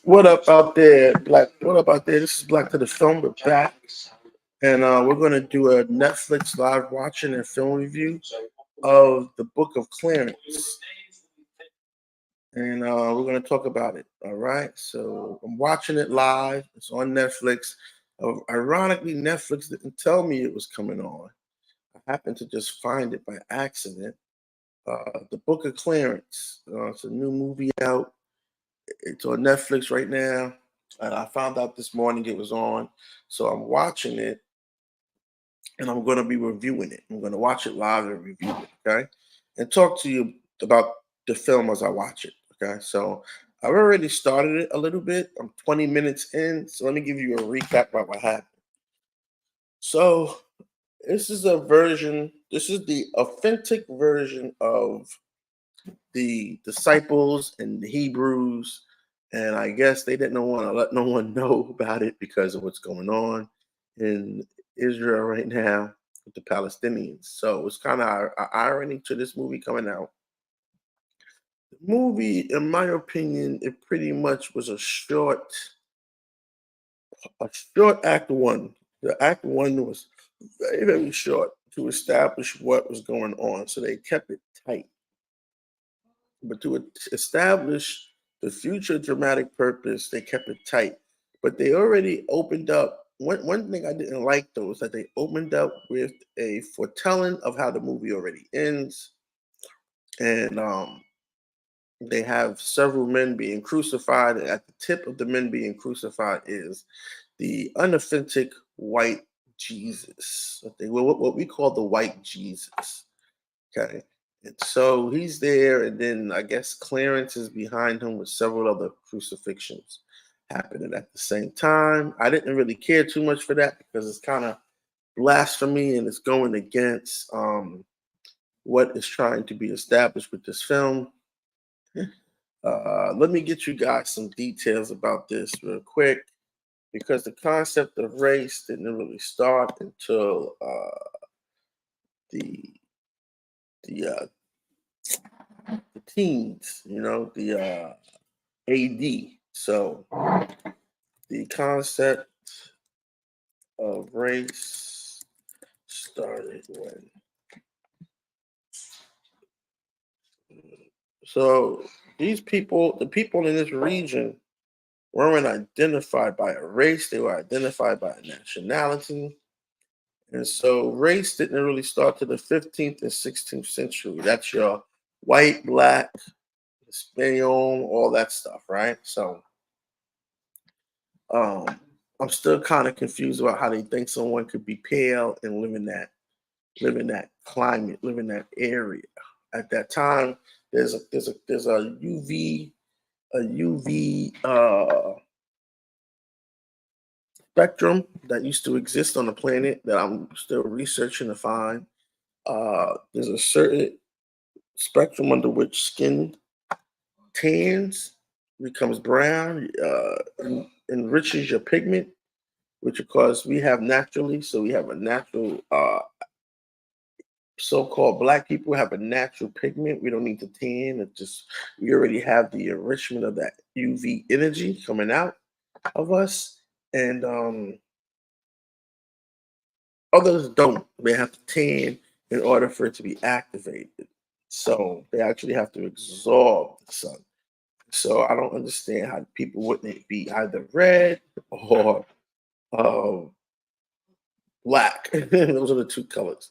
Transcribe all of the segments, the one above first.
What up out there, Black? What up out there? This is Black to the Film. We're back, and we're gonna do a Netflix live watching and film review of the Book of Clarence, and we're gonna talk about it. All right. So I'm watching it live. It's on Netflix. Ironically, Netflix didn't tell me it was coming on. I happened to just find it by accident. The Book of Clarence. It's a new movie out. It's on Netflix right now. And I found out this morning it was on. So I'm watching it and I'm going to be reviewing it. I'm going to watch it live and review it. Okay. And talk to you about the film as I watch it. Okay. So I've already started it a little bit. I'm 20 minutes in. So let me give you a recap about what happened. So this is the authentic version of the disciples and the Hebrews, and I guess they didn't want to let no one know about it because of what's going on in Israel right now with the Palestinians. So it's kind of an irony to this movie coming out. The movie, in my opinion, it pretty much was a short act one. The act one was very, very short to establish what was going on. So they kept it tight. But to establish the future dramatic purpose, they kept it tight. But they already opened up. One thing I didn't like though is that they opened up with a foretelling of how the movie already ends, and they have several men being crucified. And at the tip of the men being crucified is the unauthentic white Jesus, what we call the white Jesus. Okay. And so he's there, and then I guess Clarence is behind him with several other crucifixions happening at the same time. I didn't really care too much for that because it's kind of blasphemy and it's going against what is trying to be established with this film. Let me get you guys some details about this real quick because the concept of race didn't really start until the the teens, AD. So the concept of race started when. So these people, the people in this region, weren't identified by a race, they were identified by a nationality. And so race didn't really start to the 15th and 16th century. That's your white, black, Hispanic, all that stuff, right? So Um, I'm still kind of confused about how they think someone could be pale and live in that climate, live in that area. At that time, there's a UV spectrum that used to exist on the planet that I'm still researching to find. There's a certain spectrum under which skin tans, becomes brown, enriches your pigment, which of course we have naturally. So we have a natural, so-called black people have a natural pigment. We don't need to tan. It just we already have the enrichment of that UV energy coming out of us, and others don't. They have to tan in order for it to be activated. So they actually have to absorb the sun. So I don't understand how people wouldn't be either red or uh, black. Those are the two colors.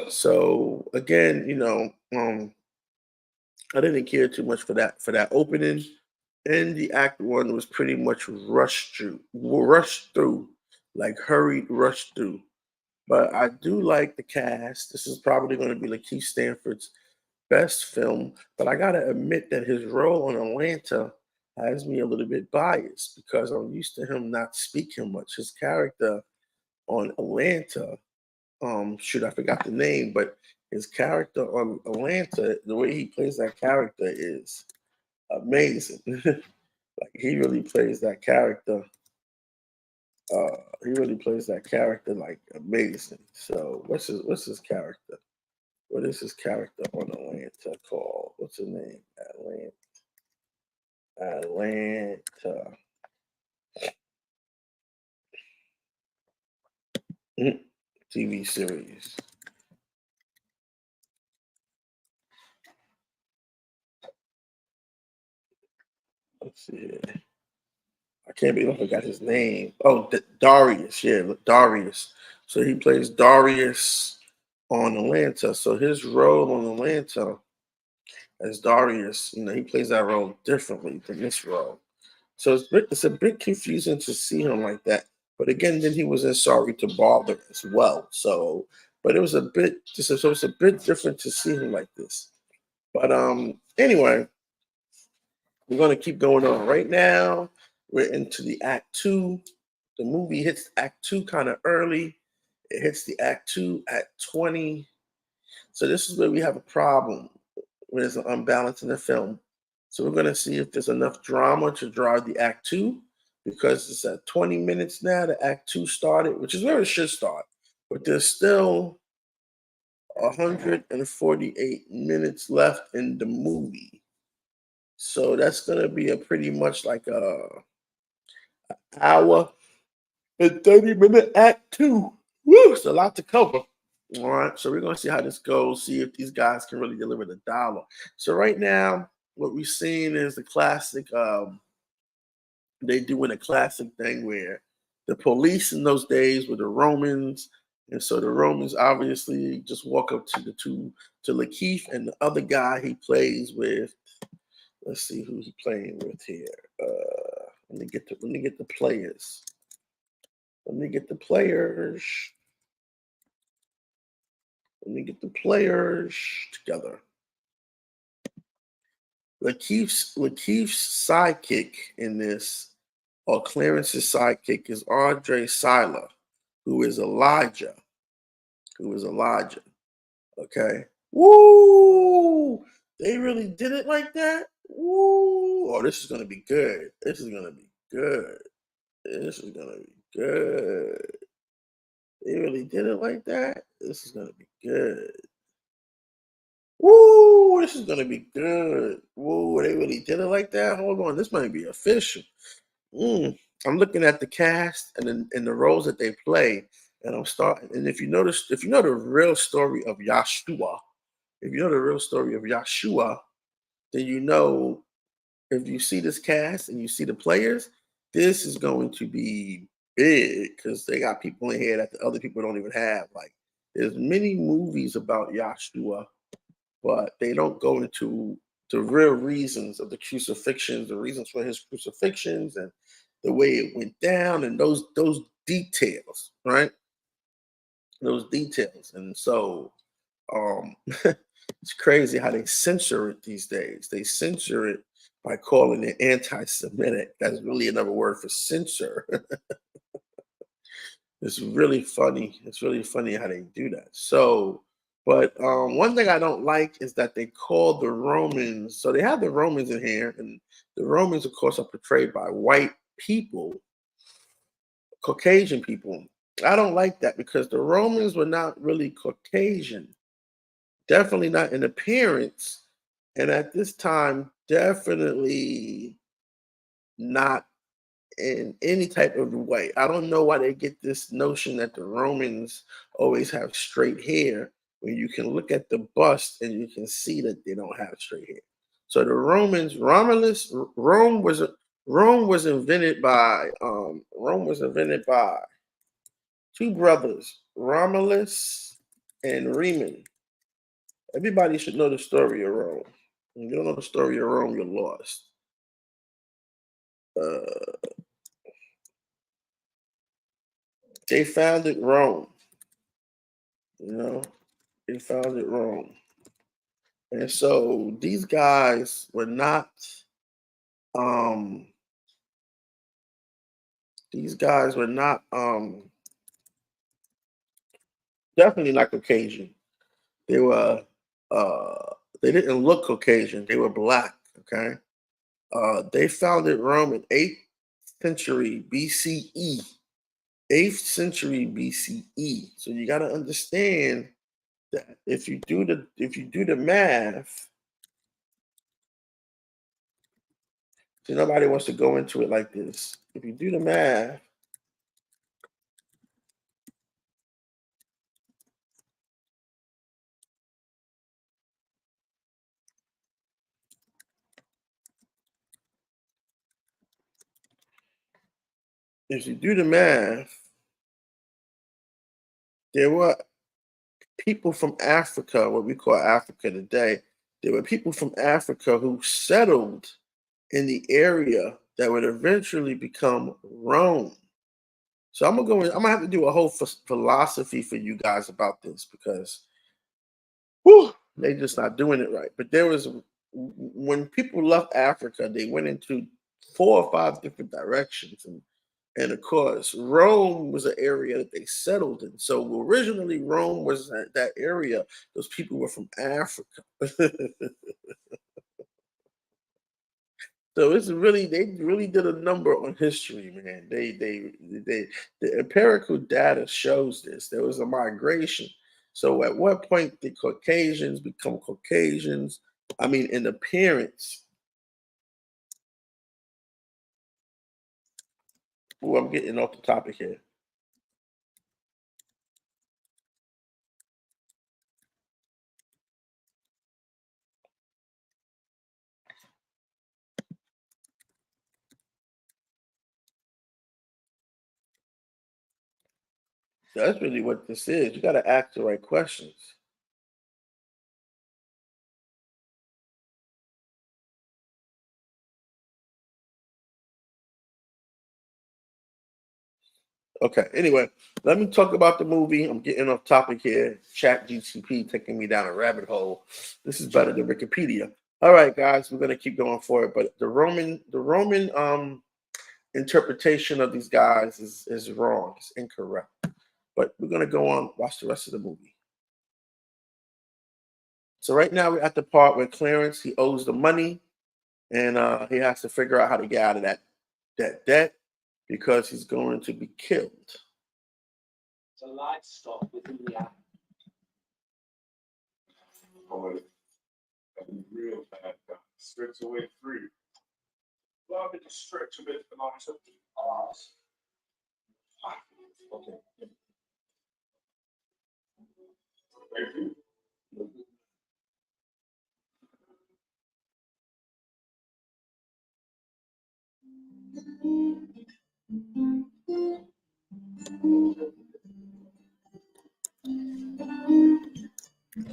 So again, I didn't care too much for that opening, and the act one was pretty much rushed through, like hurried, rushed through. But I do like the cast. This is probably going to be Lakeith Stanford's best film, but I gotta admit that his role in Atlanta has me a little bit biased because I'm used to him not speaking much. His character on Atlanta, shoot, I forgot the name, but his character on Atlanta, the way he plays that character is amazing. Like he really plays that character. He really plays that character like amazing. So what's his character? What is his character on Atlanta called? What's his name? Atlanta. Atlanta. TV series. Let's see here. I can't believe I forgot his name. Oh, Darius. Yeah, Darius. So he plays Darius on Atlanta. So his role on Atlanta as Darius, he plays that role differently than this role. So it's a bit confusing to see him like that. But again, then he was in Sorry to Bother as well. So, but it was a bit so it's a bit different to see him like this. But anyway, we're gonna keep going on. Right now, we're into the Act Two. The movie hits Act Two kind of early. It hits the Act Two at 20. So this is where we have a problem. There's an unbalance in the film. So we're going to see if there's enough drama to drive the Act Two, because it's at 20 minutes now. The Act Two started, which is where it should start, but there's still 148 minutes left in the movie. So that's going to be a pretty much like a hour and 30-minute Act Two. Woo, it's a lot to cover. All right, so we're gonna see how this goes, see if these guys can really deliver the dollar. So right now, what we've seen is the classic, they doing a classic thing where the police in those days were the Romans, and so the Romans obviously just walk up to to Lakeith and the other guy he plays with. Let's see who he playing with here. Let me get the players. Let me get the players. Let me get the players together. Lakeith's sidekick in this, or Clarence's sidekick, is Andre Seiler, who is Elijah. Who is Elijah? Okay. Woo! They really did it like that. Woo! Oh, this is gonna be good. This is gonna be good. This is gonna be good. They really did it like that. This is gonna be good. Woo! This is gonna be good. Woo! They really did it like that. Hold on, this might be official. Mm. I'm looking at the cast and the roles that they play, and I'm starting. And if you notice, if you know the real story of Yahshua, if you know the real story of Yahshua, then you know, if you see this cast and you see the players, this is going to be big because they got people in here that the other people don't even have. Like, there's many movies about Yahshua, but they don't go into the real reasons of the crucifixions, the reasons for his crucifixions, and the way it went down, and those details, right? Those details, and so it's crazy how they censor it these days. They censor it by calling it anti-Semitic. That's really another word for censor. It's really funny. It's really funny how they do that. So, but one thing I don't like is that they call the Romans. So they have the Romans in here, and the Romans, of course, are portrayed by white people, Caucasian people. I don't like that because the Romans were not really Caucasian, definitely not in appearance, and at this time, definitely not in any type of way. I don't know why they get this notion that the Romans always have straight hair when you can look at the bust and you can see that they don't have straight hair. So the Romans, Rome was invented by two brothers, Romulus and Remus. Everybody should know the story of Rome. If you don't know the story of Rome, you're lost. Uh, they founded Rome. You know, they founded Rome, and so these guys were not. Um, these guys were not. Definitely not Caucasian. They were. They didn't look Caucasian. They were black. Okay. They founded Rome in 8th century BCE. 8th century BCE. So you got to understand that if you do the math, See, nobody wants to go into it like this. If you do the math, if you do the math, there were people from Africa, what we call Africa today. There were people from Africa who settled in the area that would eventually become Rome. So I'm gonna go. I'm gonna have to do a whole philosophy for you guys about this because, whew, they just not doing it right. But there was when people left Africa, they went into 4 or 5 different directions, and of course, Rome was an area that they settled in. So originally, Rome was that area. Those people were from Africa. So it's really they really did a number on history, man. They the empirical data shows this. There was a migration. So at what point did Caucasians become Caucasians? I mean, in appearance. Oh, I'm getting off the topic here. That's really what this is. You got to ask the right questions. Okay. Anyway, let me talk about the movie. I'm getting off topic here. Chat GTP taking me down a rabbit hole. This is better than Wikipedia. All right, guys, we're gonna keep going for it. But the Roman interpretation of these guys is wrong. It's incorrect. But we're gonna go on, watch the rest of the movie. So right now we're at the part where Clarence he owes the money and he has to figure out how to get out of that debt because he's going to be killed. The lights stop within the app. Oh, a real bad guy. Strips away free. Allow me to stretch a bit, Elijah. Okay. Thank you.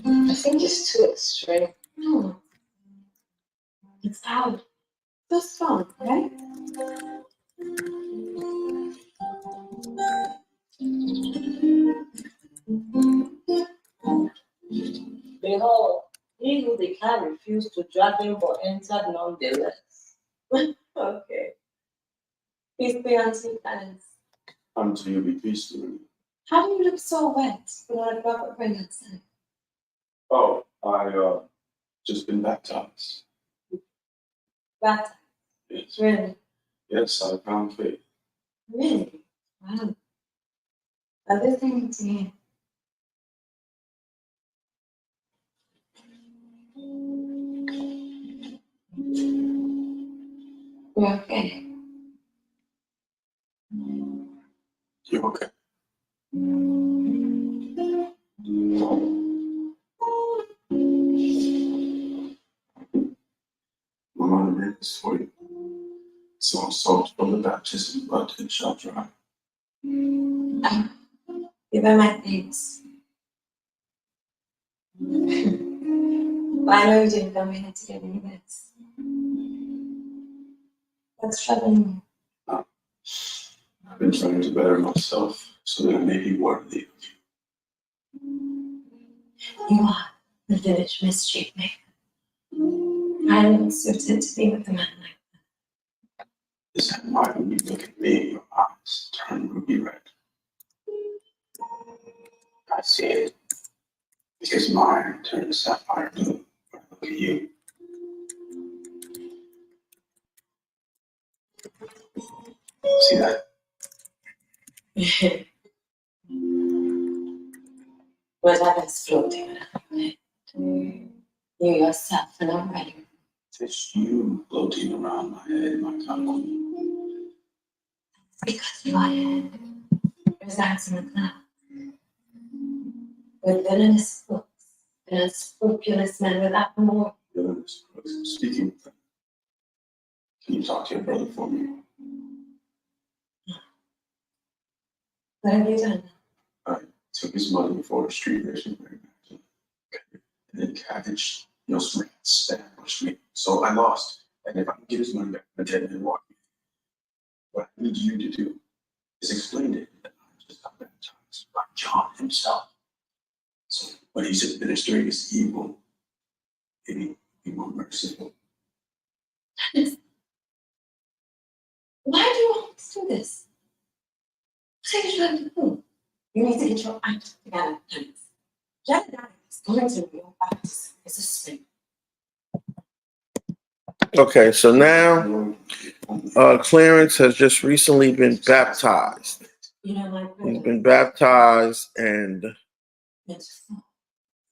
I think it's too extreme. No, it's out. Just fun, right? Behold, he who the car refused to drag him but entered nonetheless. Okay. Peace be unto you, Clarence. Unto you be peace. How do you look so wet without a proper pregnancy? Oh, I just been baptized. Baptized? Yes. Really? Yes, I found faith. Really? Wow. Now listen to me. You're okay. You okay? My mother made this for you. So salt from the baptism, but it shall dry. Give her my thanks. But I know you didn't come here to get me this. What's troubling you? I've been trying to better myself so that I may be worthy of you. You are the village mischief maker. I am suited to be with a man like that. Is that why when you look at me, your eyes turn ruby red? I see it. Because mine turns sapphire blue when I look at you. See that? Well, that is floating around your head. You yourself are not ready. It's you floating around my head, my concrete. Because your head resides in the clouds, with villainous books and unscrupulous men without more. Villainous crooks. Speaking of that, can you talk to your brother for me? What have you done? I took his money for a street racing ring, and then cabbage, some rats that ambushed me. So I lost. And if I can get his money back, my dad didn't walk me. What I need you to do is explain to him that I just got baptized by John himself. So when he's administering his evil, maybe be more merciful. Why do you always do this? What are you trying to do? You need to get your act together, Clarence. Jedediah is going to your baptism as a spring. Okay, so now Clarence has just recently been baptized. You know, my He's brother. been baptized, and It's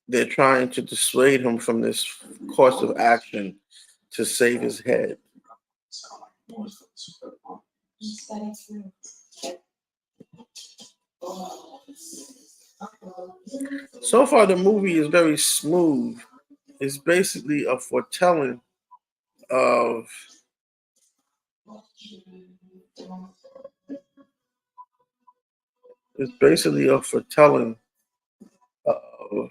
they're trying to dissuade him from this course of action to save his head. study through. So far, the movie is very smooth. It's basically a foretelling of of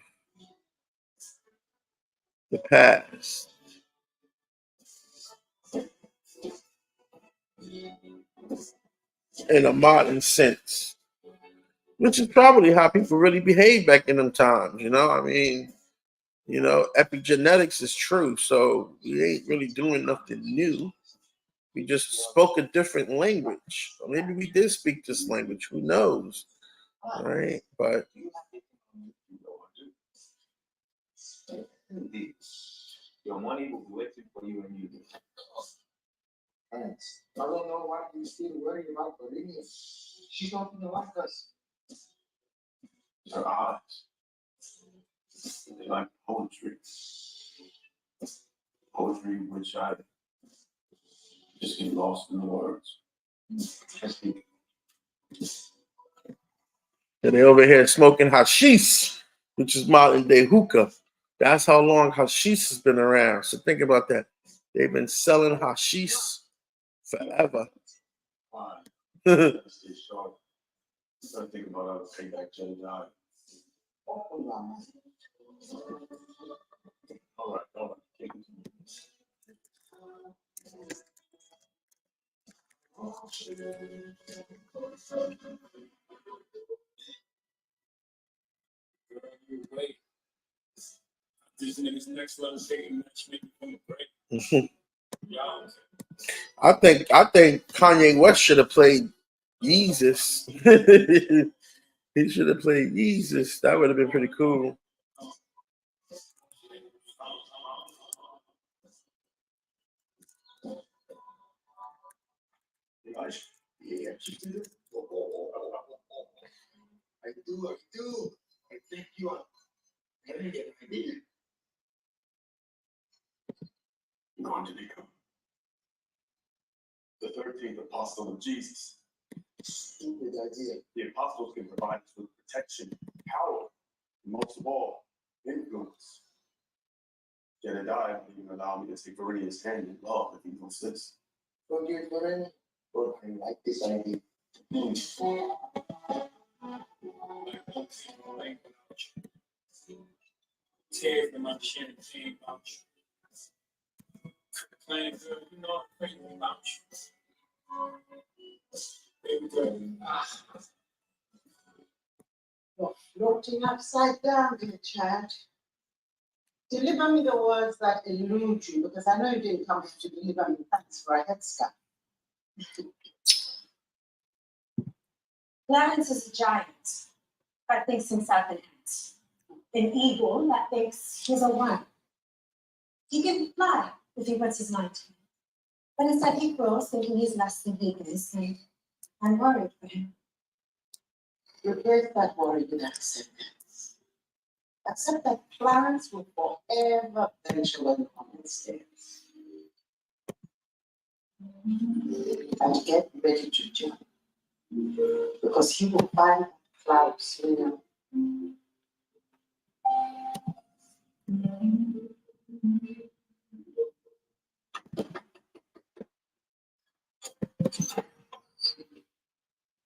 the past. In a modern sense, which is probably how people really behaved back in them times. I mean, epigenetics is true, so we ain't really doing nothing new. We just spoke a different language. Or maybe we did speak this language. Who knows, right? But Your money will be waiting for you when you do. Clarence, I don't know why you still worry about Bolivia. She don't even like us. Her eyes, they like poetry. Poetry which I just get lost in the words. and they over here smoking hashish, which is modern day hookah. That's how long hashish has been around. So think about that. They've been selling hashish forever. Why? Okay. Stay sharp. Start thinking about how to pay back Jedediah. All right. Take it to me. You wait. This nigga's next level taking matchmaking from the break. Y'all. I think Kanye West should have played Yeezus. He should have played Yeezus. That would have been pretty cool. Yeah, she did. I do. I think you are. I didn't get an idea. Going to become the 13th apostle of Jesus. Stupid idea. The apostles can provide us with protection, power, and most of all, influence. Jedediah will even allow me to take Viridian's hand in love if he wants this. Forget Lorena, but I like this idea. Tears in my chin, pain about you. Playing good, you know I'm crazy about you. Baby girl, You're floating upside down, dear child. Deliver me the words that elude you, because I know you didn't come here to deliver me thanks for a head start. Clarence is a giant that thinks himself an ant. An eagle that thinks he's a worm. He can fly if he puts his mind to it. But instead he grows thinking he's less than he is, and I'm worried for him. Replace that worry with acceptance. Accept that Clarence will forever venture on common stairs. And get ready to jump. Because he will find Clarence, you know.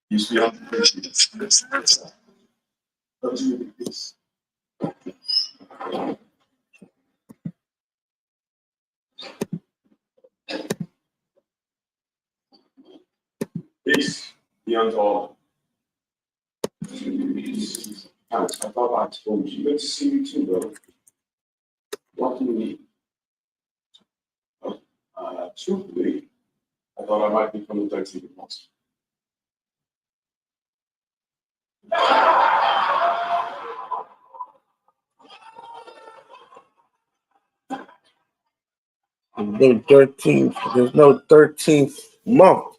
You see, I'm don't you do this? Peace, beyond all. Alex, I thought I told you. Good to see you too, bro. What do you need? Truthfully, I thought I might become a 13 months. There's no 13th month.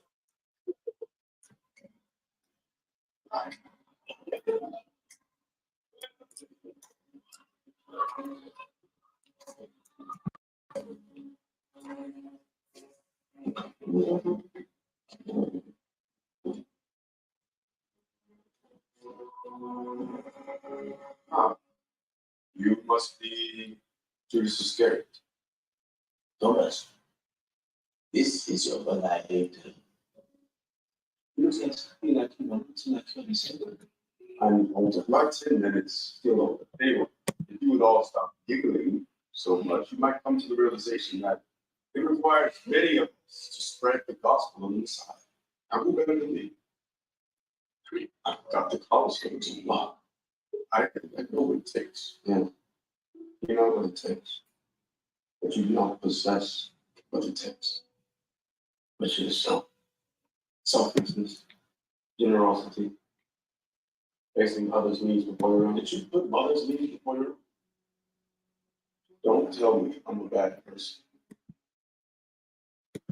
You must be Judas Iscariot. Thomas, this is your brother I hate. He looks exactly like you, looking like you're the same. And I was about 10 minutes still on the table. If you would all stop giggling so much, you might come to the realization that it requires many of us to spread the gospel on the side. And who better than me? I've got the college going to law. I know what it takes. Yeah. You know what it takes. But you do not possess what it takes. Which is selflessness, generosity, placing others' needs before your own. Did you put others' needs before your own? Don't tell me I'm a bad person.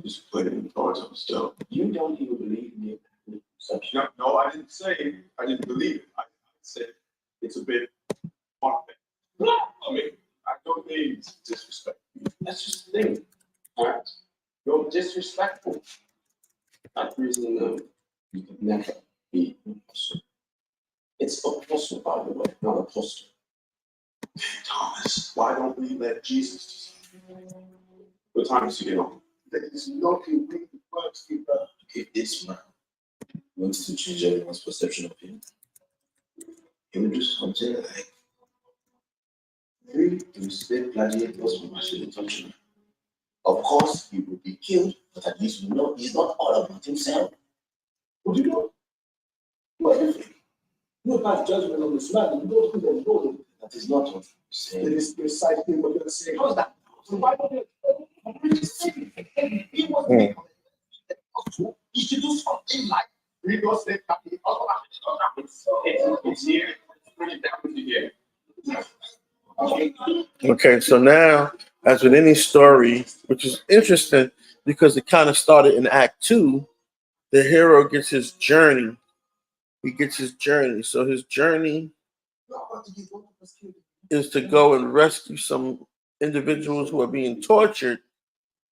Just put it in thoughts of still. You don't even believe me. No, I didn't say I didn't believe it. I said it's a bit far-fetched. I mean, I don't mean it's disrespect. That's just the thing. Right? You're disrespectful. That reason you could never be an apostle. It's apostle, by the way, not apostle. Thomas, why don't we let Jesus decide? What time is he get on? There is nothing we can keep up. If this man wants to change everyone's perception of him, he will do something like free to save gladiators from actually touching him. Of course, he will be killed, but at least we know he's not all about himself. Would you know? Do everything. You pass judgment on this man, you don't think of God. That is not what you It say. is precisely what you're saying. How is that? So why don't you just say he was the apostle? He should do something like read us the It's here. It's pretty down to here. Okay, so now, as with any story, which is interesting because it kind of started in Act 2, the hero gets his journey. He gets his journey. So his journey is to go and rescue some individuals who are being tortured,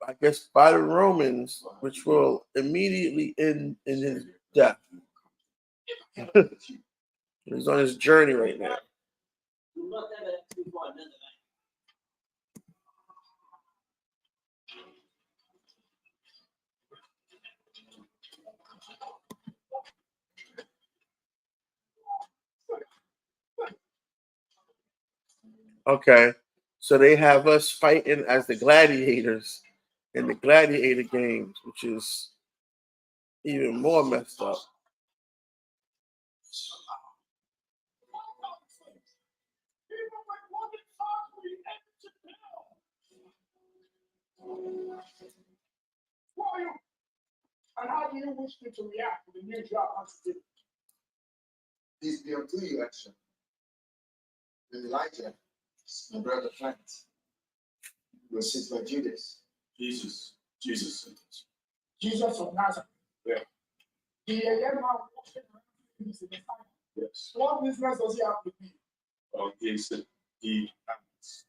I guess, by the Romans, which will immediately end in his death. He's on his journey right now. Okay, so they have us fighting as the gladiators in the gladiator games, which is even more messed up. And how do you wish me to react to the news you are about to do? Peace be unto you, action. And Elijah, my brother Clarence, was sent by Judas. Jesus sent us. Jesus of Nazareth. Yeah. The young man walking around is the Messiah. Yes. What business does he have with me? He said he asked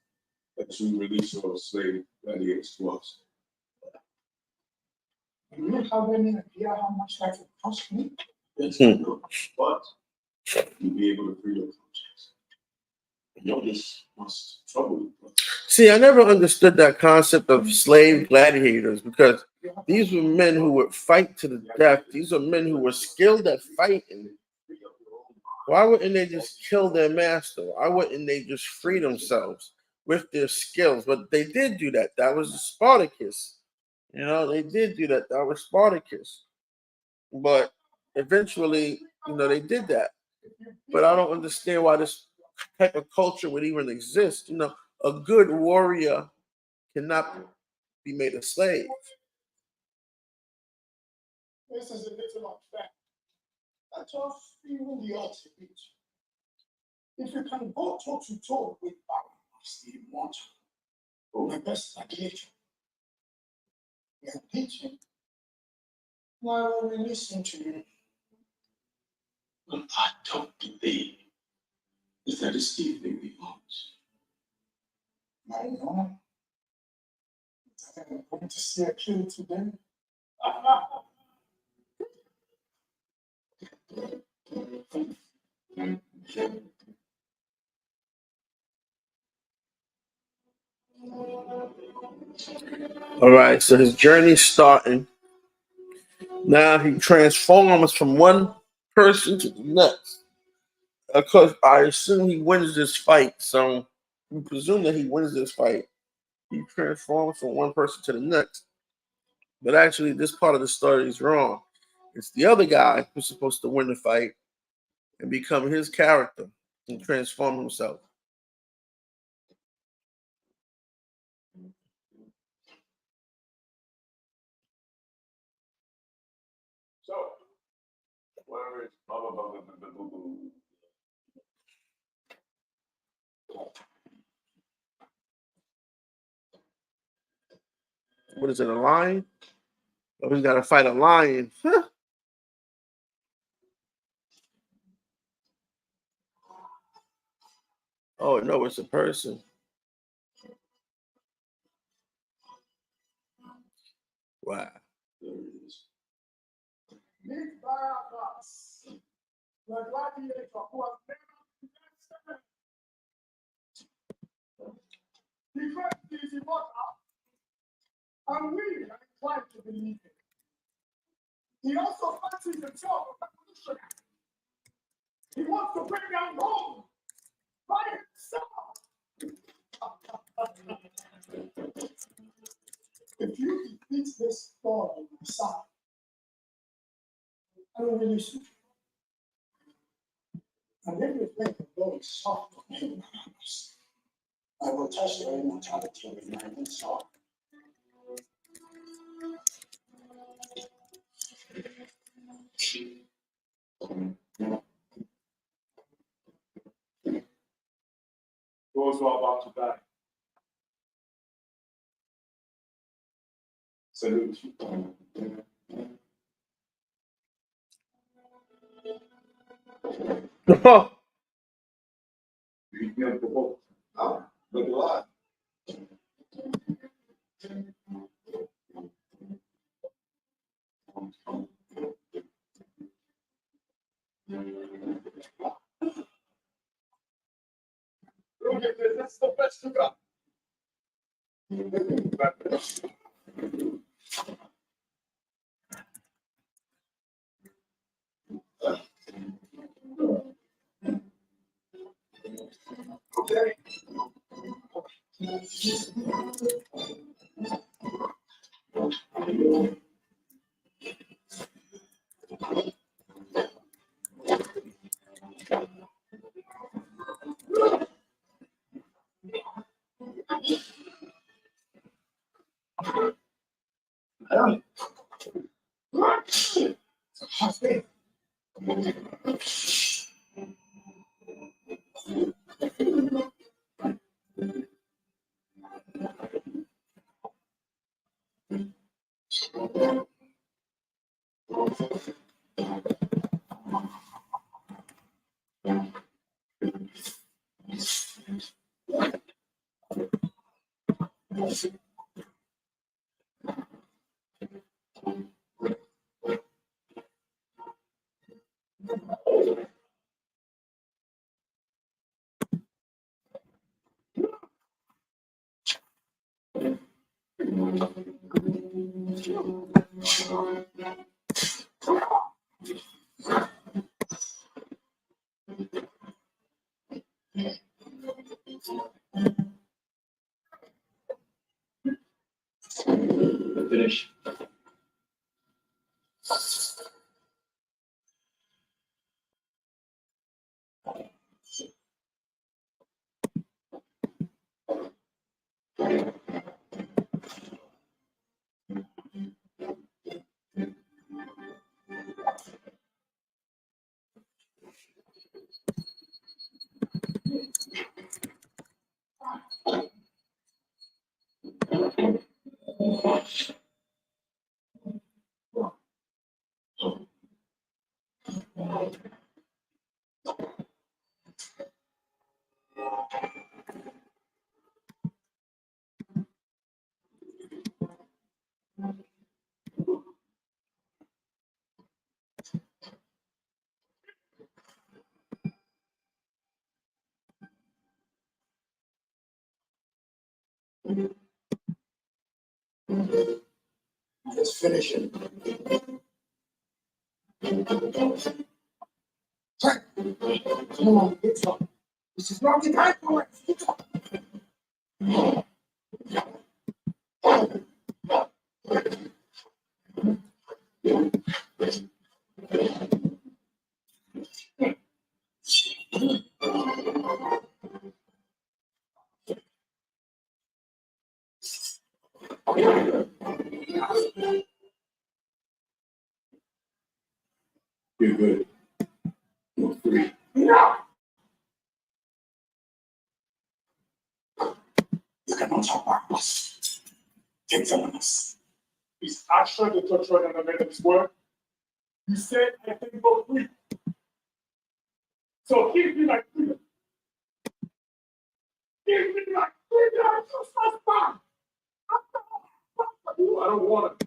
that you release your slave gladiators to us. You you have any idea how much that would cost me? Yes, no, but you'll be able to free your conscience. You know this must trouble you. But See, I never understood that concept of slave gladiators because these were men who would fight to the death. These are men who were skilled at fighting. Why wouldn't they just kill their master? Why wouldn't they just free themselves with their skills? But they did do that. That was Spartacus. You know, they did do that. That was Spartacus. But eventually, they did that. But I don't understand why this type of culture would even exist. A good warrior cannot be made a slave. This is a little unfair. I just feel the odds a bit. If you can go toe to toe with Barnabas, the immortal, the best gladiator, and beat him, why will we listen to you? Well, I don't believe that is anything we want. I know that I'm going to see a kill today. All right, so his journey's starting. Now he transforms from one person to the next. Of course, I assume he wins this fight. So we presume that he wins this fight. He transforms from one person to the next. But actually, this part of the story is wrong. It's the other guy who's supposed to win the fight and become his character and transform himself. So, where is blah blah blah blah blah blah blah? What is it, a lion? Oh, he's got to fight a lion. Oh, no, it's a person. Wow. There it is. Meet Barnabas, the gladiator who has never been because he is immortal, and we are inclined to believe him. He also fancies himself a revolutionary. He wants to bring down Rome by himself. If you defeat this thorn in my side, I will release you. And if you think of going soft on him, I will test your immortality with my own sword. Those who are about to die. Salute. Oh, Beat me up the boat. Oh, look alive. Look at this, that's the best you got. Okay. Finish. Let's finish it. Check. Come on, get up. This is not the time for it. Get up. You're good. You're free. No. You cannot survive us. Take someone else. Is actually the torture and the man of his word. You said I can go free. So give me my freedom. Give me my freedom. Just as far. I don't want to.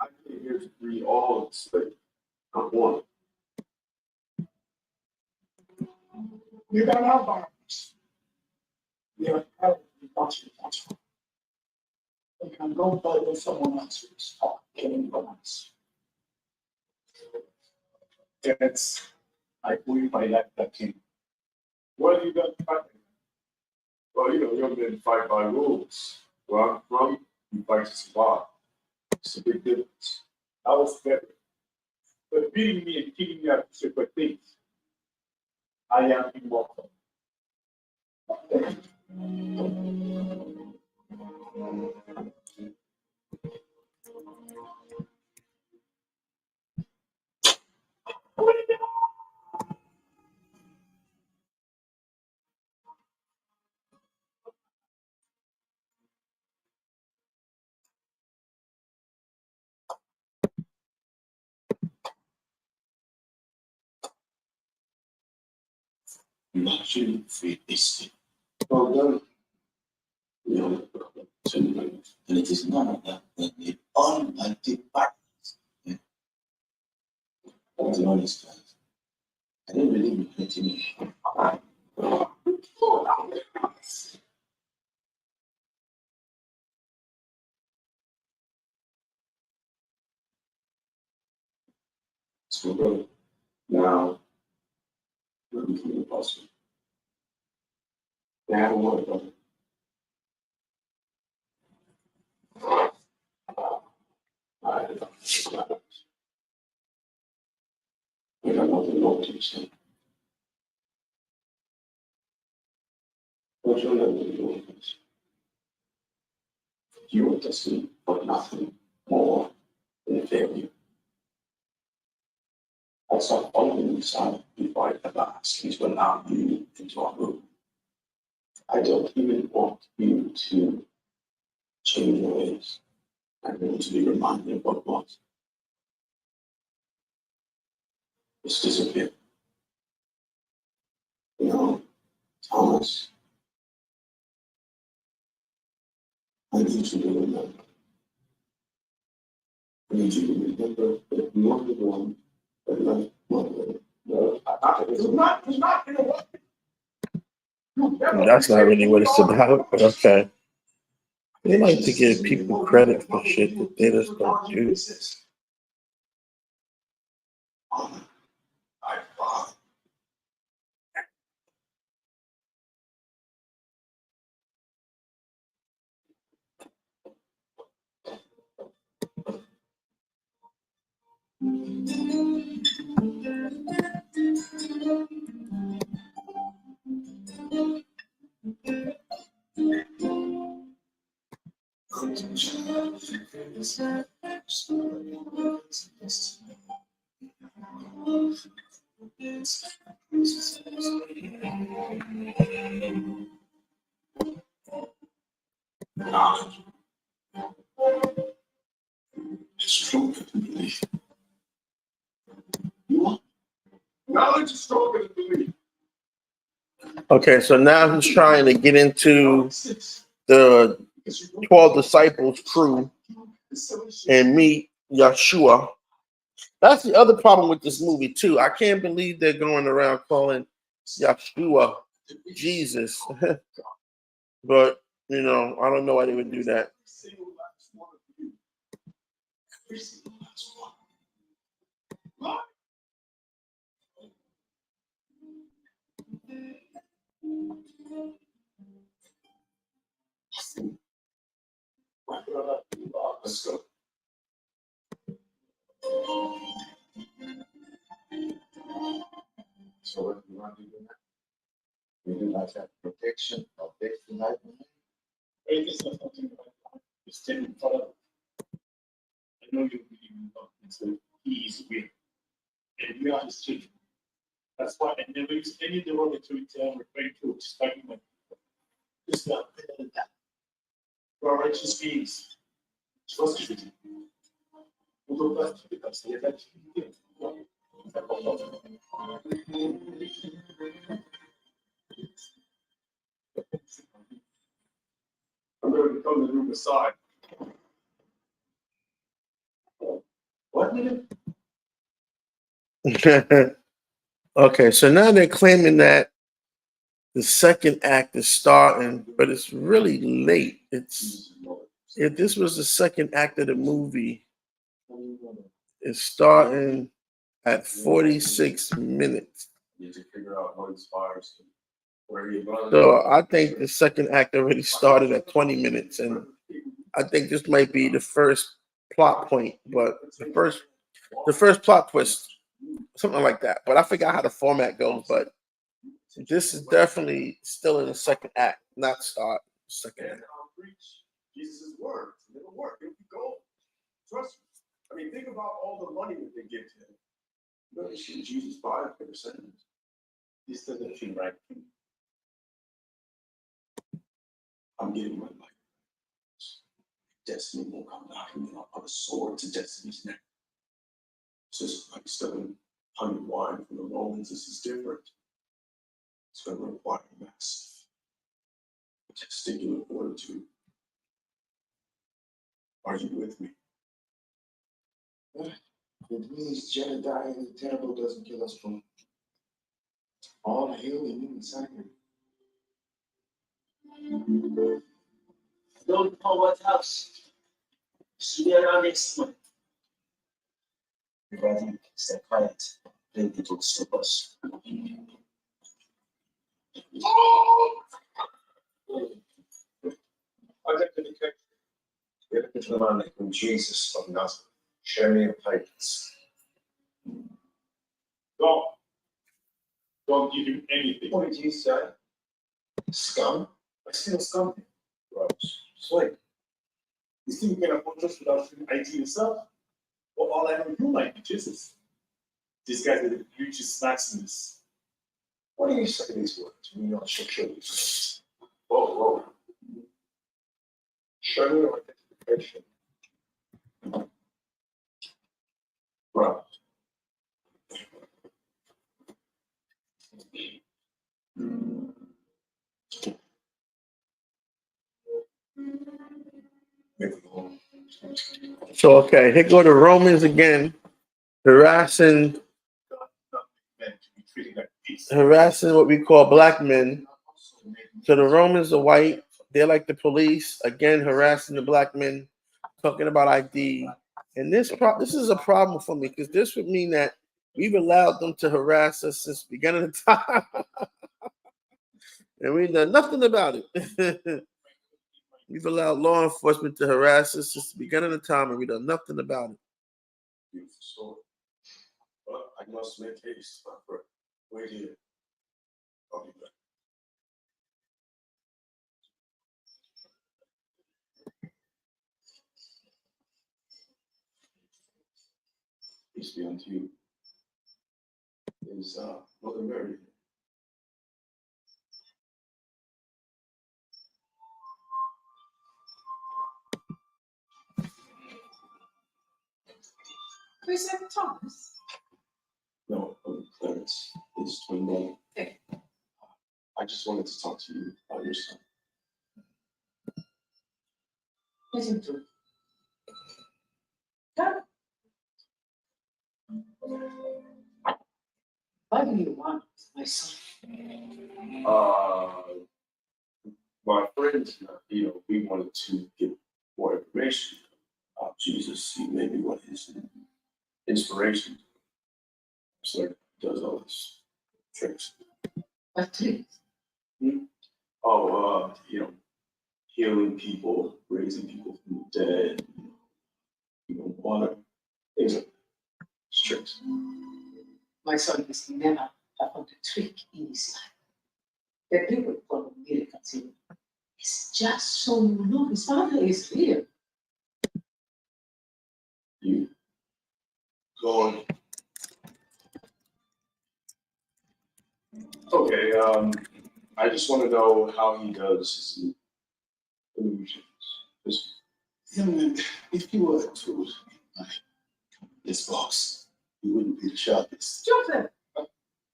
I came here to free all of the slaves. Not one. You can have violence. You are currently watching that. You can go bother someone else to stop killing violence. That's I believe I like that king. What you got to fight? Well, young men fight by rules. Where I'm from, you fight to survive. It's a big difference. I was better. But beating me and killing me are two separate things. I am immortal. You actually free this thing. Well done. You know, and it is none of that than the almighty partners. Yeah. To be honest, guys, I didn't believe in anything. So, now, let me feel impossible. They have a word about it. I don't know. We got nothing more to say. What you're never doing is you were destined for nothing more than failure. I saw following you silent before I ever asked you to allow you into our room. I don't even want you to change your ways. I want to be reminded of what was. It's disappeared. Thomas, I need you to remember. I need you to remember that you are the one that left Mother. No, It's not in a way. That's not really what it's about, but okay. They like to give people credit for shit that they just don't do. I fought. Knowledge is stronger than belief. Knowledge is stronger than belief. Okay, so now he's trying to get into the 12 disciples crew and meet Yeshua. That's the other problem with this movie too. I can't believe they're going around calling Yeshua Jesus. But you know, I don't know why they would do that. Let's go. So what do you want to do now? You do like that protection of the life. Faith is not something like you stand in front of. I know you believe in God, and so He is real, and we are His children. That's why I never use any derogatory term referring to describing my people. Just that, better than that. We are righteous beings. Trust you. We'll go back to the past. Yeah, that's I'm going to become the new Messiah. What did it? Okay, so now they're claiming that the second act is starting, but it's really late. If this was the second act of the movie, it's starting at 46 minutes. Need to figure out what inspires him, where he runs. So I think the second act already started at 20 minutes, and I think this might be the first plot point, but the first plot twist, something like that. But I forgot how the format goes, but this is definitely still in the second act, not start second And act. I'll preach Jesus' words. It'll work. It'll be gold. Trust me. I mean, think about all the money that they give to him. You know, shoot Jesus 5%. This doesn't feel right. I'm getting my life. Destiny won't come knocking me. I'll put a sword to Destiny's neck. It's just like stepping honey wine from the Romans. This is different. It's going to require massive testicular fortitude. Are you with me? It means Jedediah and the terrible doesn't kill us from all the healing inside him. Don't know what house. Should be around next month. Regarding Mr. Clarence, then it will stop us. I get to the catch. You're looking for the man like Jesus of Nazareth. Show me your papers. Don't. Don't give him anything. What did you say? Scum? I still scum. Gross. Sweet. You think you can approach us without showing ID yourself? Well, all I know, you might be Jesus. This guy's the hugest Maximus. What do you say to these words when you're not sure you? Whoa. Show me your identification. Right. So okay, here go the Romans again, harassing Meant to be treated like peace. what we call black men. So the Romans are white, they're like the police, again, harassing the black men, talking about ID. And this is a problem for me because this would mean that we've allowed them to harass us since the beginning of time. And we've done nothing about it. We've allowed law enforcement to harass us since the beginning of time, and we've done nothing about it. Beautiful story. But I must make haste, my friend. Wait here. I'll be back. Peace be unto you. Is Mother Mary? President Thomas. No, Clarence. His twin brother. Okay. I just wanted to talk to you about your son. Let him through. Come. What do you want, my son? My friends, we wanted to get more information about Jesus. He made me what his inspiration. So he does all these tricks. What tricks? Healing people, raising people from the dead, water, things like that. It's tricks. My son has never performed a trick in his life. The people follow miracles. It's just so you know his father is real. You go on. Okay, I just want to know how he does his illusions. If you were to this box, you wouldn't be the sharpest. Joseph,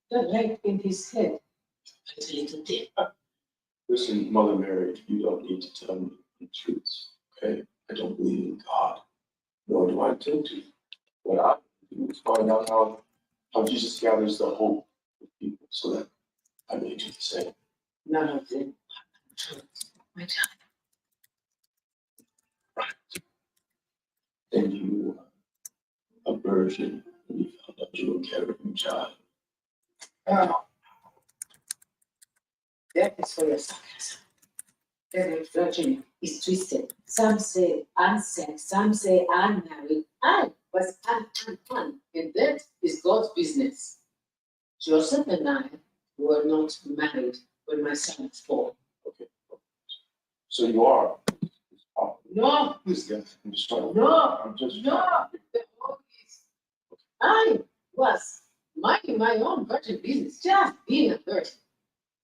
the light in his head. It's a little dim. Listen, Mother Mary, you don't need to tell me the truth, okay? I don't believe in God, nor do I intend to. What I do is find out how Jesus gathers the hope of people so that I may do the same. None of them are true, my child. And you, a virgin, when you found out you were carrying a child. That is for your sarcasm. The virgin is twisted. Some say unsent, some say unmarried. I was un, and that is God's business. Joseph and I were not married when my son was born. Okay. So you are. No, This guy, I'm just trying to. no, I'm just. no. The whole is I was minding my own virgin business, just being a virgin.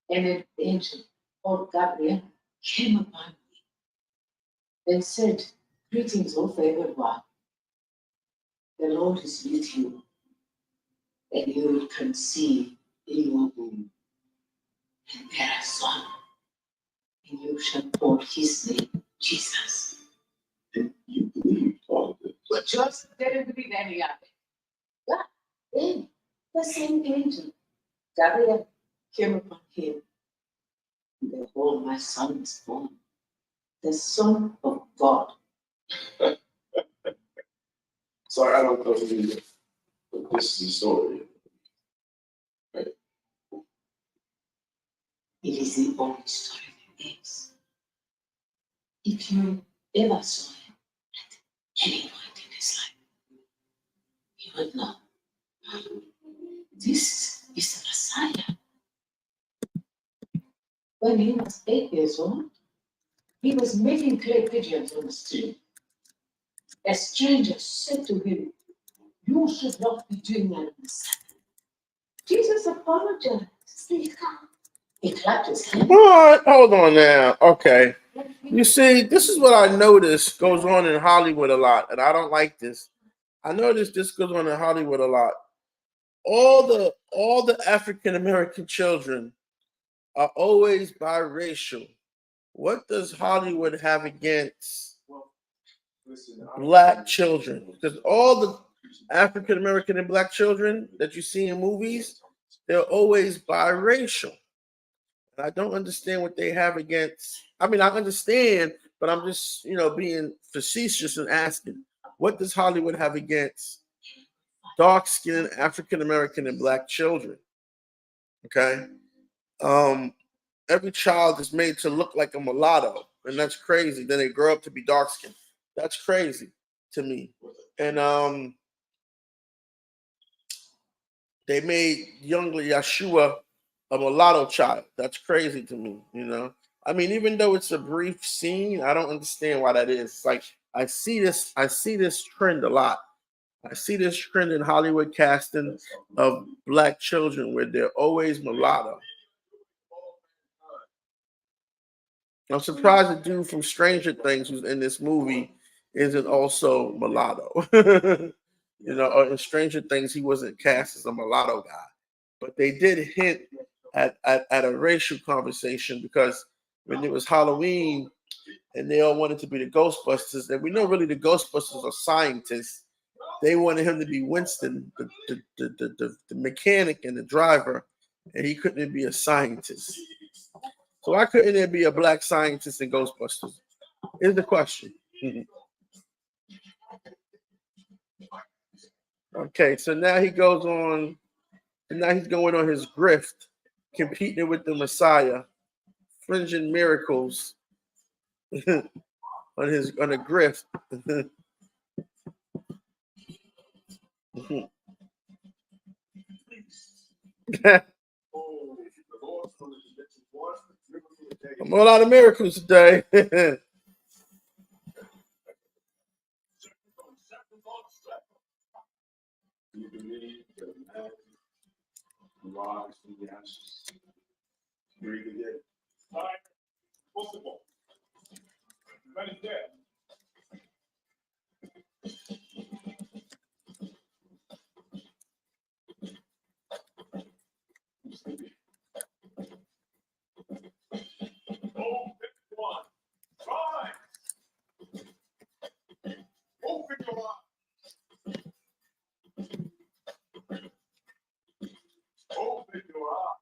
And an angel called Gabriel came upon me and said, "Greetings, O favored one. The Lord is with you, and you will conceive in your womb, and bear a son, and you shall call his name Jesus." And you believe all of this. But Joseph didn't believe any of it. But then the same angel, Gabriel, came upon him. And behold, my son was born, the Son of God. Sorry, I don't know if you, but this is the story. Right? It is the only story there is. If you ever saw him at any point in his life, you would know. This is the Messiah. When he was 8 years old, he was making clay pigeons on the street. A stranger said to him, "You should not be doing that on the Sabbath." Jesus apologized. Please come. He clapped his hands. What? Hold on now. Okay. You see, this is what I notice goes on in Hollywood a lot, and I don't like this. I notice this goes on in Hollywood a lot. All the African American children are always biracial. What does Hollywood have against Listen, black children? Because all the African American and black children that you see in movies, they're always biracial. I don't understand what they have against. I mean, I understand, but I'm just, being facetious and asking, what does Hollywood have against dark-skinned African American and Black children? Okay, every child is made to look like a mulatto, and that's crazy. Then they grow up to be dark-skinned. That's crazy to me. And they made younger Yeshua a mulatto child. That's crazy to me, I mean, even though it's a brief scene, I don't understand why that is. It's like I see this trend a lot. I see this trend in Hollywood casting of Black children where they're always mulatto. I'm surprised the dude from Stranger Things who's in this movie isn't also mulatto. In Stranger Things, he wasn't cast as a mulatto guy. But they did hint at a racial conversation because when it was Halloween and they all wanted to be the Ghostbusters, and we know really the Ghostbusters are scientists. They wanted him to be Winston, the mechanic and the driver, and he couldn't be a scientist. So why couldn't there be a Black scientist in Ghostbusters? Is the question. Okay, so now he goes on, and now he's going on his grift, competing with the Messiah, fringing miracles on a grift. I'm all out of miracles today. You believe that man can rise from the ashes. Breathe again. All right. Possible. Man is dead. One. Try. Open your eyes. Open your eyes.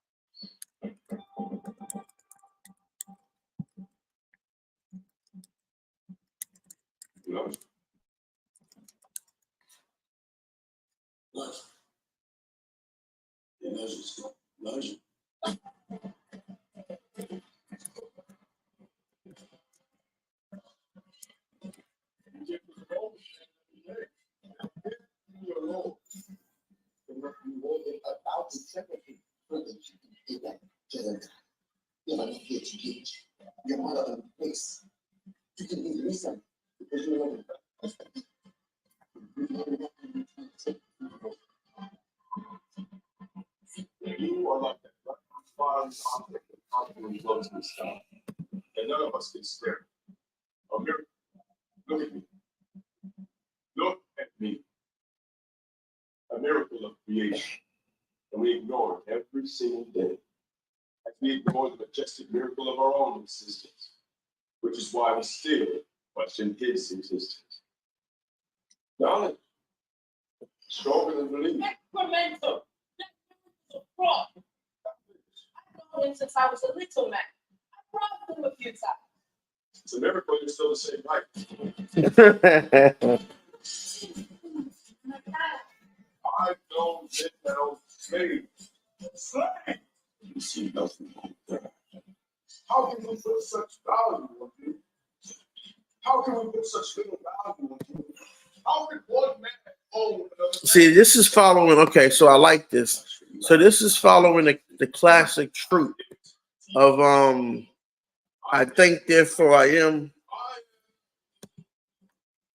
Love. Love. Emotions. Emotion. About the secretary. You're not here to get your mother in place. You can be listen because you know You are like that fine object that constantly floats in the sky. And none of us can stare. A miracle. Look at me. Look at me. A miracle of creation. And we ignore it every single day. As we ignore the majestic miracle of our own existence, which is why we still question his existence. Knowledge, stronger than belief. Experimental. Fraud. I've known him since I was a little man. I robbed him a few times. It's a miracle you're still the same height. I've known Gentile slaves. Slaves! You see nothing like that. How can we put such value on you? How can we put such little value on you? How can one man own another man? See, this is following. Okay, so I like this. So this is following the classic trope of I think therefore I am,